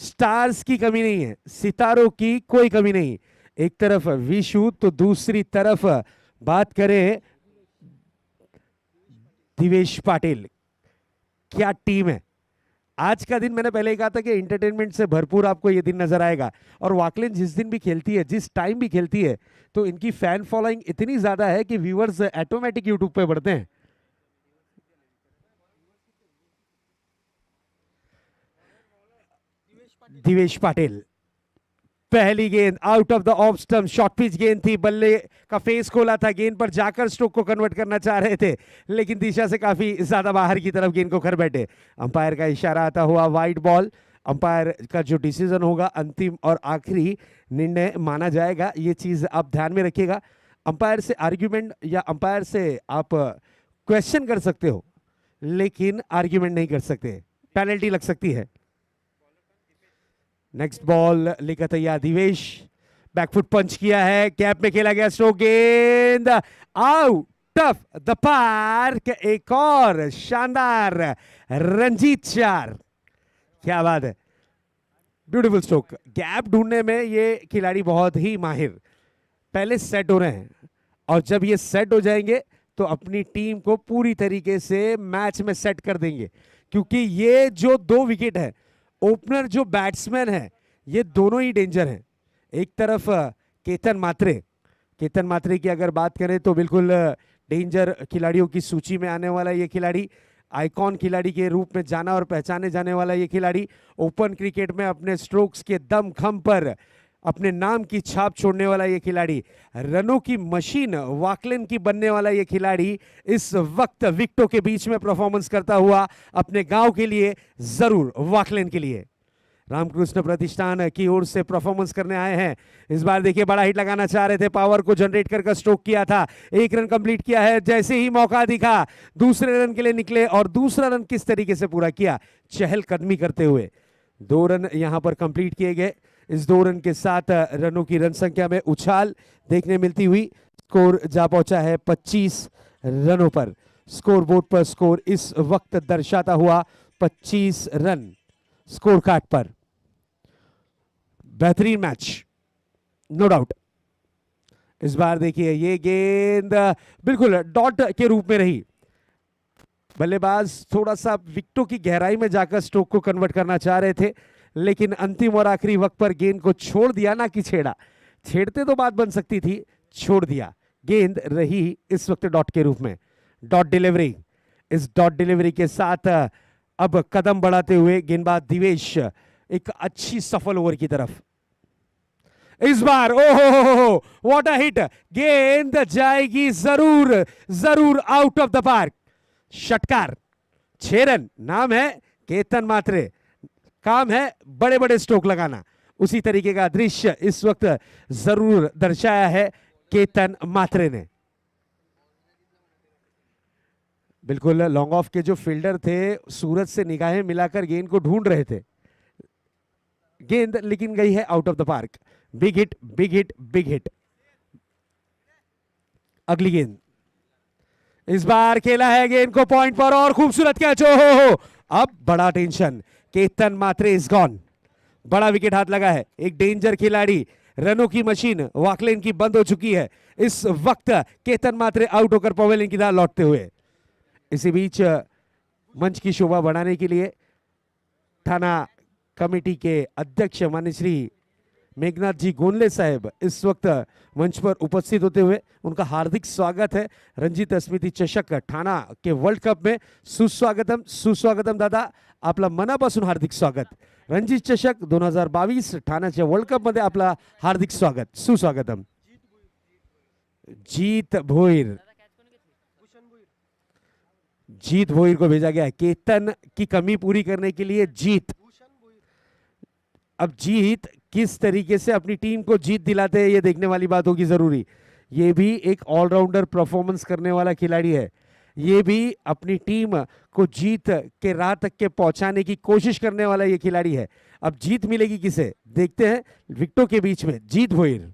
स्टार्स की कमी नहीं है, सितारों की कोई कमी नहीं। एक तरफ विशु तो दूसरी तरफ बात करें दिवेश पाटिल। क्या टीम है आज का दिन। मैंने पहले ही कहा था कि एंटरटेनमेंट से भरपूर आपको ये दिन नजर आएगा। और वाकलैंड जिस दिन भी खेलती है, जिस टाइम भी खेलती है, तो इनकी फैन फॉलोइंग इतनी ज्यादा है कि व्यूअर्स ऑटोमेटिक यूट्यूब पे बढ़ते हैं। दिवेश पाटिल, पहली गेंद out of the off stump, short pitch गेंद थी, बल्ले का फेस खोला था, गेंद पर जाकर स्ट्रोक को कन्वर्ट करना चाह रहे थे, लेकिन दिशा से काफी ज्यादा बाहर की तरफ गेंद को कर बैठे। अंपायर का इशारा आता हुआ वाइड बॉल। अंपायर का जो डिसीजन होगा अंतिम और आखिरी निर्णय माना जाएगा, ये चीज आप ध्यान में रखिएगा। अंपायर से आर्ग्यूमेंट या अंपायर से आप क्वेश्चन कर सकते हो, लेकिन आर्ग्यूमेंट नहीं कर सकते, पेनल्टी लग सकती है। नेक्स्ट बॉल लेकर तैयार दिवेश, बैकफुट पंच किया है, कैप में खेला गया स्ट्रोक, गेंद आउट ऑफ द पार्क। एक और शानदार रंजीत 4, क्या बात है, ब्यूटीफुल स्ट्रोक। गैप ढूंढने में ये खिलाड़ी बहुत ही माहिर। पहले सेट हो रहे हैं और जब ये सेट हो जाएंगे तो अपनी टीम को पूरी तरीके से मैच में सेट कर देंगे, क्योंकि ये जो 2 विकेट है, ओपनर जो बैट्समैन है, ये दोनों ही डेंजर हैं। एक तरफ केतन मात्रे की अगर बात करें तो बिल्कुल डेंजर खिलाड़ियों की सूची में आने वाला ये खिलाड़ी, आइकॉन खिलाड़ी के रूप में जाना और पहचाने जाने वाला ये खिलाड़ी, ओपन क्रिकेट में अपने स्ट्रोक्स के दमखम पर अपने नाम की छाप छोड़ने वाला ये खिलाड़ी, रनों की मशीन वाकलैंड की बनने वाला ये खिलाड़ी इस वक्त विकेटों के बीच में परफॉर्मेंस करता हुआ अपने गांव के लिए, जरूर वाकलैंड के लिए रामकृष्ण प्रतिष्ठान की ओर से परफॉर्मेंस करने आए हैं। इस बार देखिए बड़ा हिट लगाना चाह रहे थे, पावर को जनरेट कर स्ट्रोक किया था, 1 रन कंप्लीट किया है। जैसे ही मौका दिखा दूसरे रन के लिए निकले और दूसरा रन किस तरीके से पूरा किया, चहलकदमी करते हुए 2 रन यहां पर कंप्लीट किए गए। इस 2 रन के साथ रनों की रन संख्या में उछाल देखने मिलती हुई स्कोर जा पहुंचा है 25 रनों पर। स्कोर बोर्ड पर स्कोर इस वक्त दर्शाता हुआ 25 रन स्कोर कार्ड पर। बेहतरीन मैच, नो डाउट। इस बार देखिए ये गेंद बिल्कुल डॉट के रूप में रही, बल्लेबाज थोड़ा सा विकेटों की गहराई में जाकर स्ट्रोक को कन्वर्ट करना चाह रहे थे, लेकिन अंतिम और आखिरी वक्त पर गेंद को छोड़ दिया, ना कि छेड़ा। छेड़ते तो बात बन सकती थी, छोड़ दिया। गेंद रही इस वक्त डॉट के रूप में, डॉट डिलीवरी। इस डॉट डिलीवरी के साथ अब कदम बढ़ाते हुए गेंदबाज दिवेश एक अच्छी सफल ओवर की तरफ। इस बार ओहो व्हाट अ हिट, गेंद जाएगी जरूर जरूर आउट ऑफ द पार्क। षटकार, 6 रन। नाम है केतन मात्रे, काम है बड़े बड़े स्ट्रोक लगाना। उसी तरीके का दृश्य इस वक्त जरूर दर्शाया है केतन मात्रे ने। बिल्कुल लॉन्ग ऑफ के जो फील्डर थे सूरज से निगाहें मिलाकर गेंद को ढूंढ रहे थे, गेंद लेकिन गई है out of the park. Big hit big hit big hit. अगली गेंद, इस बार खेला है गेंद को पॉइंट पर और खूबसूरत कैच। हो अब बड़ा tension, Ketan Mhatre is gone. बड़ा विकेट हाथ लगा है, एक डेंजर खिलाड़ी, रनों की मशीन वाकलेन की बंद हो चुकी है। इस वक्त केतन मात्रे आउट होकर पवेलियन की तरफ लौटते हुए। इसी बीच मंच की शोभा बढ़ाने के लिए थाना कमेटी के अध्यक्ष माननीय श्री मेघनाथ जी गोनले साहब इस वक्त मंच पर उपस्थित होते हुए उनका हार्दिक स्वागत है। रणजीत स्मृति चषक ठाणा के वर्ल्ड कप में सुस्वागतम सुस्वागतम दादा, आपला मनापासून हार्दिक स्वागत। रणजीत चषक 2022 ठाण्याच्या वर्ल्ड कप मध्ये आपला हार्दिक स्वागत सुस्वागतम। जीत भोईर, जीत भोईर को भेजा गया है केतन की कमी पूरी करने के लिए। जीत, अब जीत किस तरीके से अपनी टीम को जीत दिलाते हैं ये देखने वाली बात होगी जरूरी। ये भी एक ऑलराउंडर परफॉर्मेंस करने वाला खिलाड़ी है, ये भी अपनी टीम को जीत के राह तक के पहुंचाने की कोशिश करने वाला ये खिलाड़ी है। अब जीत मिलेगी किसे, देखते हैं विकेटों के बीच में। जीत भोईर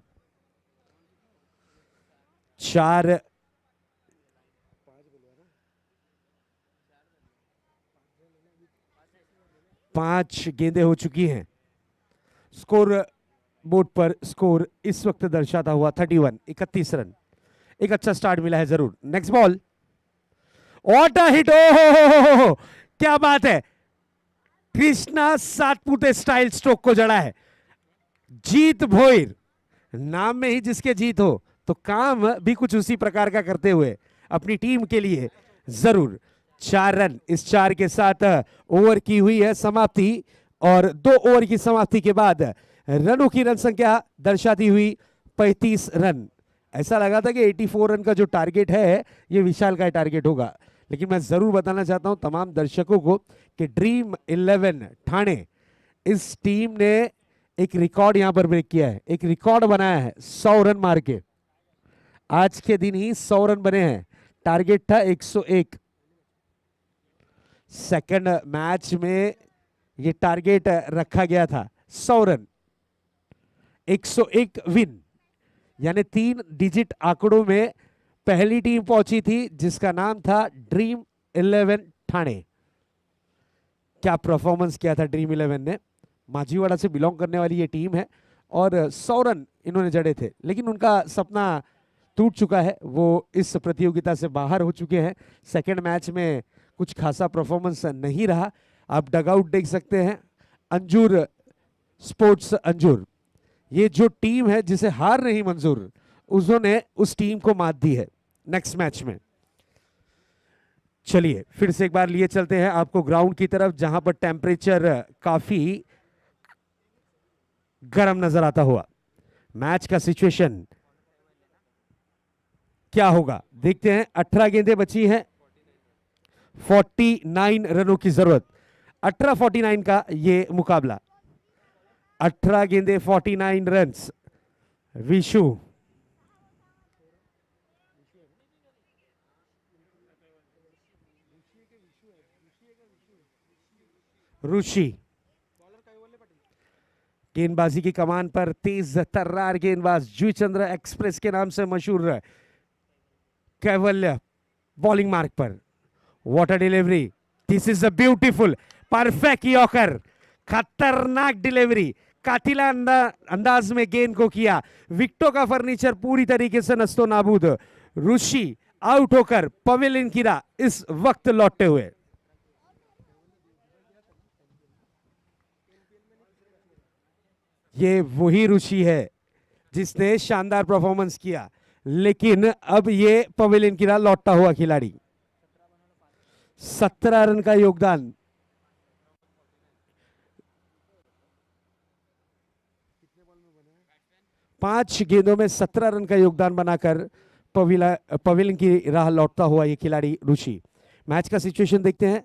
5 गेंदें हो चुकी हैं। स्कोर बोर्ड पर स्कोर इस वक्त दर्शाता हुआ 31 रन। एक अच्छा स्टार्ट मिला है जरूर। Next ball, what a hit, ओहो क्या बात है। कृष्णा सातपुते स्टाइल स्ट्रोक को जड़ा है। जीत भोईर, नाम में ही जिसके जीत हो तो काम भी कुछ उसी प्रकार का करते हुए अपनी टीम के लिए जरूर। 4 रन, इस 4 के साथ ओवर की हुई है समाप्ति और 2 ओवर की समाप्ति के बाद रनों की रन संख्या दर्शाती हुई 35 रन। ऐसा लगा था कि 84 रन का जो टारगेट है ये विशाल का टारगेट होगा, लेकिन मैं जरूर बताना चाहता हूं तमाम दर्शकों को कि ड्रीम 11 ठाणे इस टीम ने एक रिकॉर्ड यहां पर ब्रेक किया है, एक रिकॉर्ड बनाया है 100 रन मार के। आज के दिन ही 100 रन बने हैं, टारगेट था 101। सेकंड मैच में ये टारगेट रखा गया था 100 रन, 101 विन, यानी 3 डिजिट आंकड़ों में पहली टीम पहुंची थी जिसका नाम था ड्रीम 11 ठाणे। क्या परफॉर्मेंस किया था ड्रीम 11 ने। माझीवाड़ा से बिलोंग करने वाली ये टीम है और 100 रन इन्होंने जड़े थे, लेकिन उनका सपना टूट चुका है, वो इस प्रतियोगिता से बाहर हो चुके हैं। सेकेंड मैच में कुछ खासा परफॉर्मेंस नहीं रहा। आप डगआउट देख सकते हैं, अंजूर स्पोर्ट्स अंजूर, ये जो टीम है जिसे हार नहीं मंजूर, उन्होंने उस टीम को मात दी है नेक्स्ट मैच में। चलिए फिर से एक बार लिए चलते हैं आपको ग्राउंड की तरफ, जहां पर टेम्परेचर काफी गर्म नजर आता हुआ। मैच का सिचुएशन क्या होगा देखते हैं। 18 गेंदें बची हैं, 49 रनों की जरूरत। 18-49 का ये मुकाबला, 18 गेंदें 49 रन्स। विशु ऋषि गेंदबाजी की कमान पर तेज तर्रार गेंदबाज, जुईचंद्र एक्सप्रेस के नाम से मशहूर कैवल्य bowling mark per. What a delivery, this is a beautiful perfect yorker, खतरनाक डिलीवरी, कातिला अंदाज में गेंद को किया। विकेटों का फर्नीचर पूरी तरीके से नस्तो नाबूद। ऋषि आउट होकर पवेलियन की राह इस वक्त लौटते हुए। ये वही ऋषि है जिसने शानदार परफॉर्मेंस किया, लेकिन अब ये पवेलियन की राह लौटता हुआ खिलाड़ी। 17 रन का योगदान। 5 गेंदों में 17 रन का योगदान बनाकर पवेलियन की राह लौटता हुआ ये खिलाड़ी रुचि। मैच का सिचुएशन देखते हैं।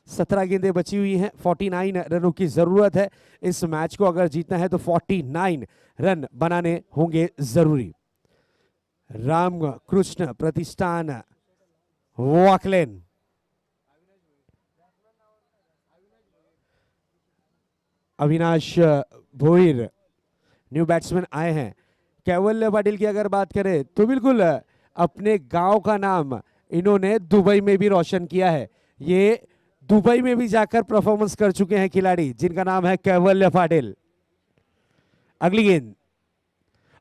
17 गेंदें बची हुई हैं, 49 रनों की जरूरत है। इस मैच को अगर जीतना है तो 49 रन बनाने होंगे जरूरी। रामकृष्ण प्रतिष्ठान वाकलेन, अविनाश भोईर न्यू बैट्समैन आए हैं। कैवल्य पाटिल की अगर बात करें तो बिल्कुल अपने गांव का नाम इन्होंने दुबई में भी रोशन किया है। ये दुबई में भी जाकर परफॉर्मेंस कर चुके हैं खिलाड़ी जिनका नाम है कैवल्य पाटिल। अगली गेंद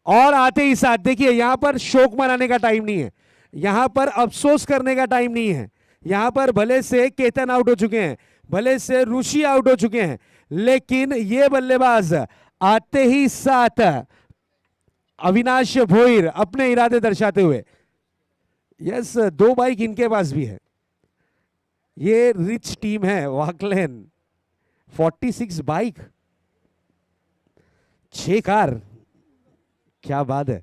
और आते ही साथ देखिए, यहां पर शोक मनाने का टाइम नहीं है, यहां पर अफसोस करने का टाइम नहीं है। यहां पर भले से केतन आउट हो चुके हैं, भले से ऋषि आउट हो चुके हैं, लेकिन ये बल्लेबाज आते ही साथ अविनाश भोईर अपने इरादे दर्शाते हुए, यस 2 बाइक इनके पास भी है। ये रिच टीम है वाकलेन। 46 बाइक, 6 कार, क्या बात है।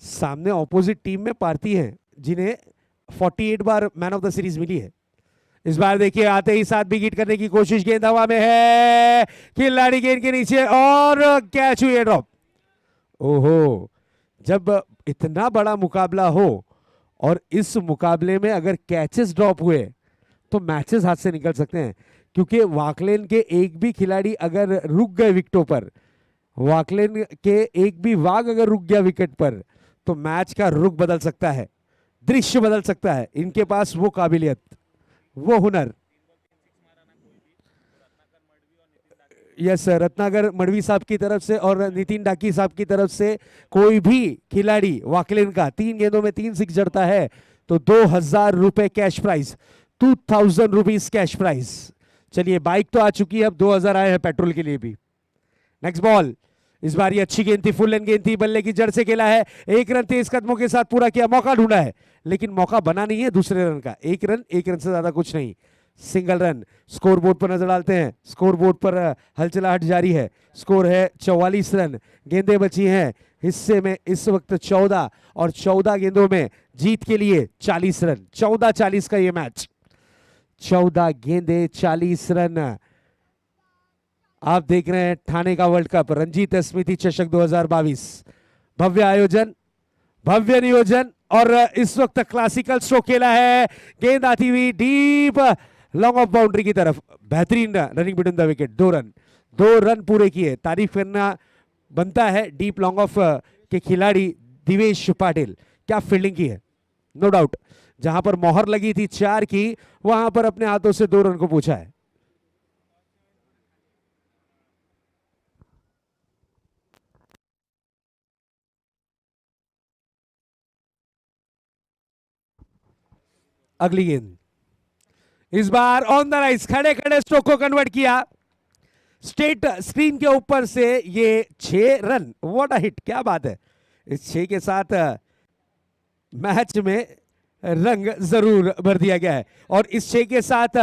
सामने ऑपोजिट टीम में पार्थी हैं जिन्हें 48 बार मैन ऑफ द सीरीज मिली है। इस बार देखिए आते ही साथ विकेट करने की कोशिश, गेंद हवा में है, खिलाड़ी गेंद के नीचे और कैच हुई है ड्रॉप। ओहो, जब इतना बड़ा मुकाबला हो और इस मुकाबले में अगर कैचेस ड्रॉप हुए तो मैचेस हाथ से निकल सकते हैं, क्योंकि वाकलेन के एक भी खिलाड़ी अगर रुक गए विकेटों पर, वाकलेन के एक भी वाग अगर रुक गया विकेट पर, तो मैच का रुख बदल सकता है, दृश्य बदल सकता है। इनके पास वो काबिलियत, वो हुनर। यस, रत्नाकर मडवी साहब की तरफ से और नितिन डाकी साहब की तरफ से कोई भी खिलाड़ी वाकलेन का 3 गेंदों में 3 सिक्स जड़ता है तो 2000 रुपए cash prize, 2000 rupees cash prize. चलिए, बाइक तो आ चुकी है, अब 2000 आए हैं पेट्रोल के लिए भी। नेक्स्ट बॉल, इस बार ये अच्छी गेंद थी, फुल लेंथ गेंद थी, बल्ले की जड़ से खेला है, 1 रन तेज कदमों के साथ पूरा किया, मौका ढूंढा है लेकिन मौका बना नहीं है दूसरे रन का। 1 रन, 1 रन से ज्यादा कुछ नहीं, सिंगल रन। स्कोर बोर्ड पर नजर डालते हैं, स्कोर बोर्ड पर हलचलाहट जारी है। स्कोर है 44 रन, गेंदें बची हैं हिस्से में इस वक्त 14 और 14 गेंदों में जीत के लिए 40 रन। 14-40 का ये मैच, 14 गेंदें 40 रन। आप देख रहे हैं ठाणे का वर्ल्ड कप रंजीत स्मृति चषक 2022, भव्य आयोजन, भव्य नियोजन और इस वक्त क्लासिकल स्ट्रोक खेला है, गेंद आती हुई डीप लॉन्ग ऑफ बाउंड्री की तरफ, बेहतरीन running between the wicket, 2 run, 2 run पूरे किए। तारीफ करना बनता है डीप लॉन्ग ऑफ के खिलाड़ी दिवेश पाटिल, क्या फील्डिंग की है, नो डाउट। जहां पर मोहर लगी थी 4 की, वहां पर अपने हाथों से 2 रन को पूछा है। अगली गेंद, इस बार ऑन द राइज, खड़े खड़े स्ट्रोक को कन्वर्ट किया, स्टेट स्क्रीन के ऊपर से ये 6 रन। व्हाट अ हिट, क्या बात है। इस 6 के साथ मैच में रंग जरूर भर दिया गया है और इस 6 के साथ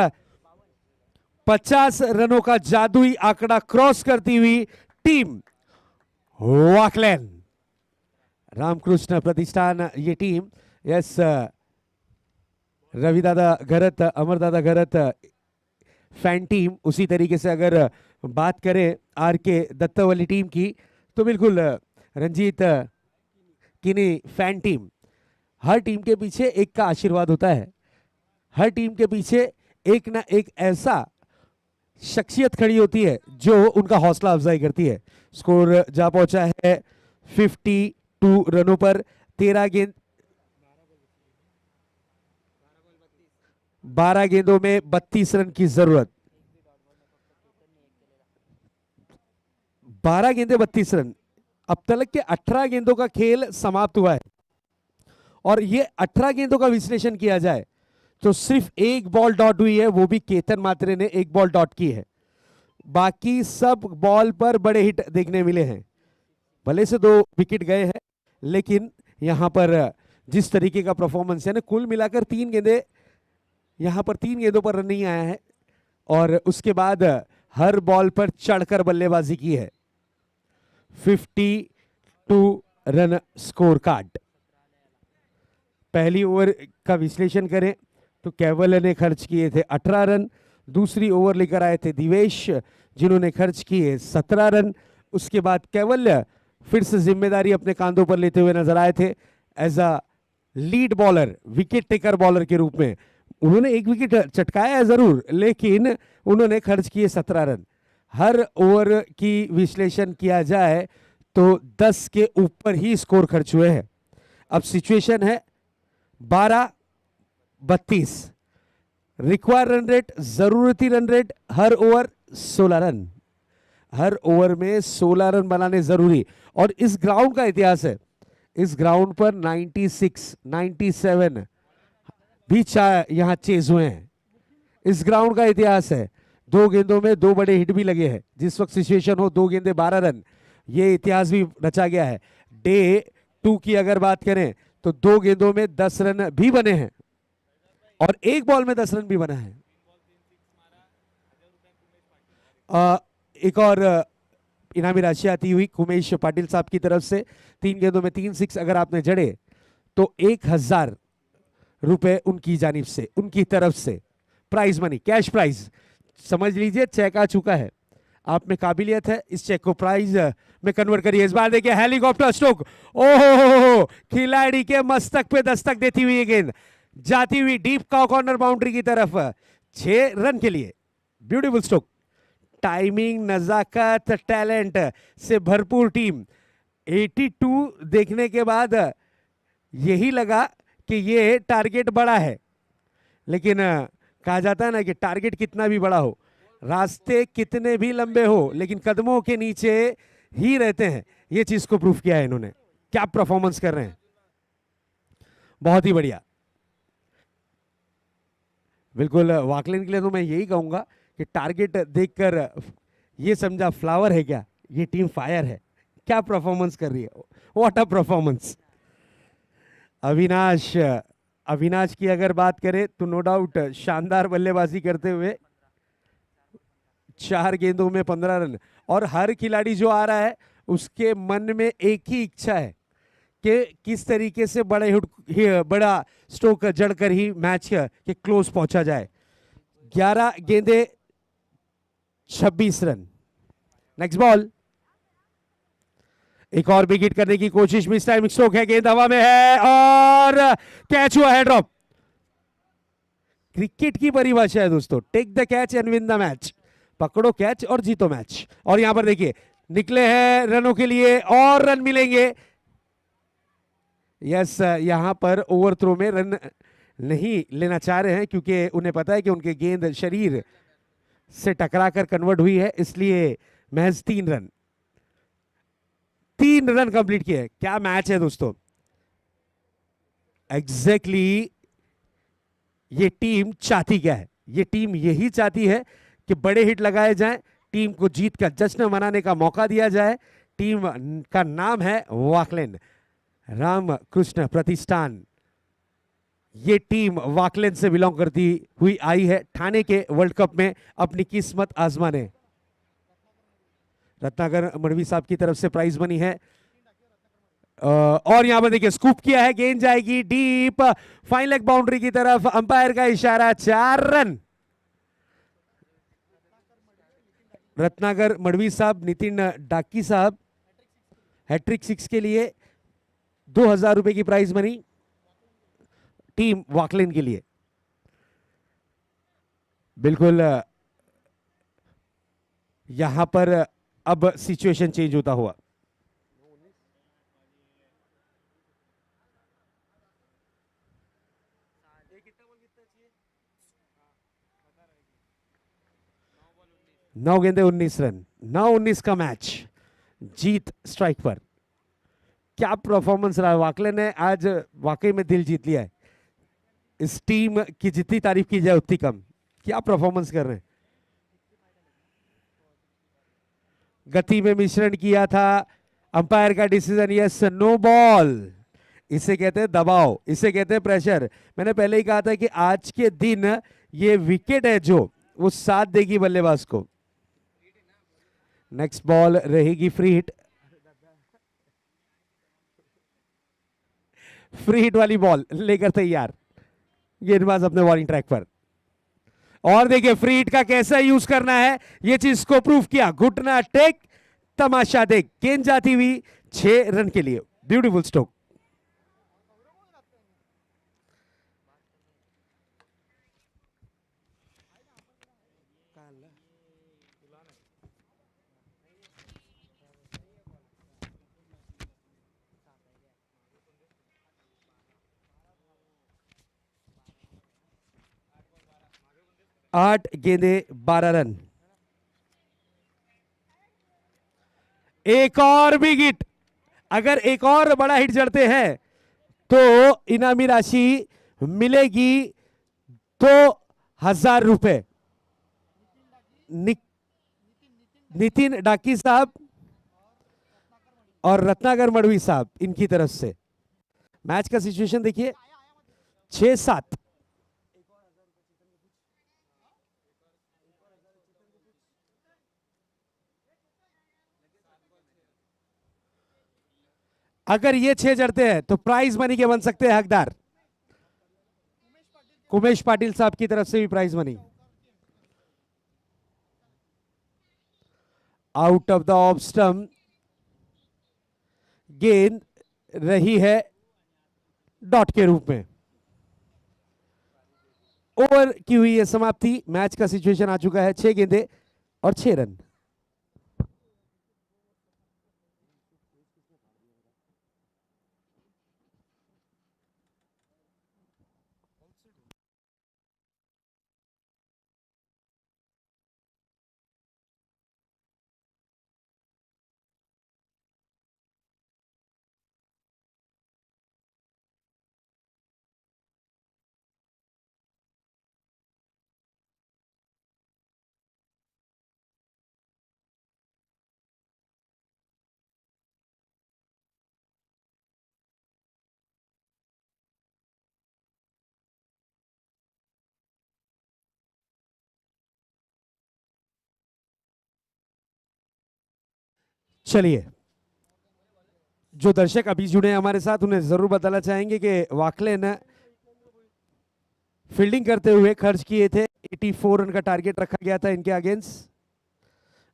50 रनों का जादुई आंकड़ा क्रॉस करती हुई टीम वाकलेन, रामकृष्ण प्रतिष्ठान ये टीम, यस रवि दादा घरत, अमर दादा घरत फैन टीम। उसी तरीके से अगर बात करें आर के दत्तावली टीम की तो बिल्कुल रंजीत किनी फैन टीम। हर टीम के पीछे एक का आशीर्वाद होता है, हर टीम के पीछे एक ना एक ऐसा शख्सियत खड़ी होती है जो उनका हौसला अफजाई करती है। स्कोर जा पहुंचा है 52 रनों पर, 13 गेंद 12 गेंदों में 32 रन की जरूरत। 12 गेंदे 32 रन। अब तक के 18 गेंदों का खेल समाप्त हुआ है और ये 18 गेंदों का विश्लेषण किया जाए तो सिर्फ 1 बॉल डॉट हुई है, वो भी केतन मात्रे ने 1 बॉल डॉट की है। बाकी सब बॉल पर बड़े हिट देखने मिले हैं। भले से 2 विकेट गए हैं, लेकिन यहां पर जिस तरीके का परफॉर्मेंस है ना, कुल मिलाकर 3 गेंदे, यहां पर 3 गेंदों पर रन नहीं आया है और उसके बाद हर बॉल पर चढ़कर बल्लेबाजी की है। 52 रन स्कोर कार्ड। पहली ओवर का विश्लेषण करें तो कैवल्य ने खर्च किए थे 18 रन, दूसरी ओवर लेकर आए थे दिवेश जिन्होंने खर्च किए 17 रन। उसके बाद कैवल्य फिर से जिम्मेदारी अपने कांधों पर लेते हुए नजर आए थे as a lead bowler, wicket taker bowler के रूप में। उन्होंने एक विकेट चटकाया है जरूर, लेकिन उन्होंने खर्च किए 17 रन। हर ओवर की विश्लेषण किया जाए तो 10 के ऊपर ही स्कोर खर्च हुए हैं। अब सिचुएशन है 12-32। रिक्वायर रन रेट, जरूरती रन रेट हर ओवर 16 रन। हर ओवर में 16 रन बनाने जरूरी। और इस ग्राउंड का इतिहास है, इस ग्राउंड पर 96, 97 भी यहां चेज हुए हैं। इस ग्राउंड का इतिहास है। 2 गेंदों में 2 बड़े हिट भी लगे हैं। जिस वक्त सिचुएशन हो 2 गेंदे 12 रन, ये इतिहास भी रचा गया है। डे 2 की अगर बात करें तो 2 गेंदों में 10 रन भी बने हैं और 1 बॉल में 10 रन भी बना है। एक और इनामी राशि आती हुई कुमेश पाटिल साहब की तरफ से। 3 गेंदों में 3 6 अगर आपने जड़े तो 1000 रुपए उनकी जानिब से, उनकी तरफ से प्राइज मनी, कैश प्राइज समझ लीजिए। चेक आ चुका है, आप में काबिलियत है, इस चेक को प्राइज में कन्वर्ट करिए। इस बार देखिए हेलीकॉप्टर स्ट्रोक, ओहो, खिलाड़ी के मस्तक पे दस्तक देती हुई ये गेंद जाती हुई डीप का कॉर्नर बाउंड्री की तरफ 6 रन के लिए। Beautiful stroke. टाइमिंग, नजाकत, टैलेंट से भरपूर टीम। 82 देखने के बाद यही लगा कि ये टारगेट बड़ा है, लेकिन कहा जाता है ना कि टारगेट कितना भी बड़ा हो, रास्ते कितने भी लंबे हो, लेकिन कदमों के नीचे ही रहते हैं। ये चीज को प्रूफ किया है इन्होंने। क्या परफॉर्मेंस कर रहे हैं, बहुत ही बढ़िया। बिल्कुल वाकलिन के लिए तो मैं यही कहूंगा कि टारगेट देखकर ये समझा फ्लावर है क्या, ये टीम फायर है। क्या परफॉर्मेंस कर रही है, व्हाट अ परफॉर्मेंस। अविनाश की अगर बात करें तो नो डाउट शानदार बल्लेबाजी करते हुए 4 गेंदों में 15 रन। और हर खिलाड़ी जो आ रहा है उसके मन में एक ही इच्छा है कि किस तरीके से बड़ा स्ट्रोक जड़कर ही मैच के क्लोज पहुंचा जाए। 11 गेंदे 26 रन। नेक्स्ट बॉल, एक और विकेट करने की कोशिश, मिस टाइम स्ट्रोक है, गेंद हवा में है और कैच हुआ है, ड्रॉप। क्रिकेट की परिभाषा है दोस्तों, take the catch and win the match. पकड़ो कैच और जीतो मैच। और यहां पर देखिए निकले हैं रनों के लिए और रन मिलेंगे। यस, यहां पर ओवर थ्रो में रन नहीं लेना चाह रहे हैं क्योंकि उन्हें पता है कि उनके गेंद शरीर से टकराकर कन्वर्ट हुई है, इसलिए महज 3 रन। 3 रन कंप्लीट किए। क्या मैच है दोस्तों, एग्जैक्टली ये टीम चाहती क्या है, ये टीम यही चाहती है कि बड़े हिट लगाए जाएं, टीम को जीत का जश्न मनाने का मौका दिया जाए। टीम का नाम है वाकलिन रामकृष्ण प्रतिष्ठान। ये टीम वाकलिन से बिलोंग करती हुई आई है ठाणे के वर्ल्ड कप में अपनी किस्मत आजमाने। रत्नाकर मड़वी साहब की तरफ से प्राइज बनी है और यहां पर देखिए स्कूप किया है, गेंद जाएगी डीप फाइन लेग बाउंड्री की तरफ, अंपायर का इशारा, 4 रन। रत्नाकर मड़वी साहब, नितिन डाकी साहब, हैट्रिक 6 के लिए 2000 रुपए की प्राइज मनी टीम वाकलिन के लिए। बिल्कुल यहां पर अब सिचुएशन चेंज होता हुआ। नौ गेंदे 19 रन, 9-19 का मैच, जीत स्ट्राइक पर। क्या परफॉर्मेंस रहा है, वाकलिन ने आज वाकई में दिल जीत लिया है। इस टीम की जितनी तारीफ की जाए उतनी कम। क्या परफॉर्मेंस कर रहे हैं, गति में मिश्रण किया था, अंपायर का डिसीजन यस नो बॉल, इसे कहते हैं दबाव, इसे कहते हैं प्रेशर। मैंने पहले ही कहा था कि आज के दिन ये विकेट है जो वो साथ देगी बल्लेबाज को। नेक्स्ट बॉल रहेगी फ्री हिट। फ्री हिट वाली बॉल लेकर तैयार गेंदबाज अपने बॉलिंग ट्रैक पर। और देखिए फ्री हिट का कैसा यूज करना है ये चीज को प्रूव किया। घुटना टेक तमाशा देख, गेंद जाती हुई 6 रन के लिए। Beautiful stroke. आठ गेंदे 12 रन। एक और बिग हिट, अगर एक और बड़ा हिट जड़ते हैं तो इनामी राशि मिलेगी 2,000 रुपए। नितिन डाकी साहब और रत्नाकर मड़वी साहब इनकी तरफ से। मैच का सिचुएशन देखिए 6-7। अगर ये 6 जड़ते हैं तो प्राइज मनी के बन सकते हैं हकदार। उमेश पाटिल साहब की तरफ से भी prize money. Out of the off stump गेंद रही है डॉट के रूप में। ओवर की हुई है समाप्ति। मैच का सिचुएशन आ चुका है 6 गेंदे और 6 रन। चलिए, जो दर्शक अभी जुड़े हैं हमारे साथ उन्हें जरूर बताना चाहेंगे कि वाकले ने फील्डिंग करते हुए खर्च किए थे 84 रन का टारगेट रखा गया था इनके अगेंस्ट।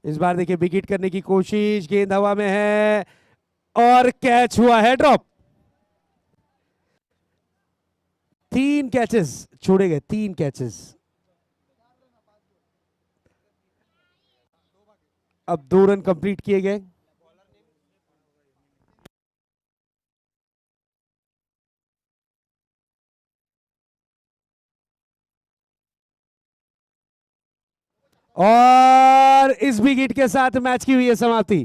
इस बार देखिए विकेट करने की कोशिश, गेंद हवा में है और कैच हुआ है ड्रॉप। 3 कैचेस छोड़े गए, 3 कैचेस। अब 2 रन कंप्लीट किए गए। और इस विकेट के साथ मैच की हुई है समाप्ति।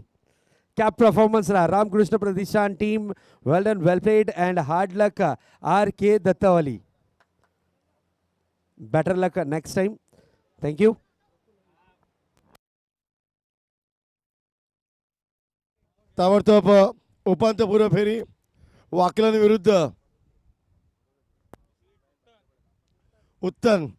क्या परफॉर्मेंस रहा Ramkrishna Pratishthan team. Well done, well played and hard luck R K Dattawali. Better luck next time. Thank you. ताबडतोब उपांत्यपूर्व फेरी वाकलन विरुद्ध उत्तन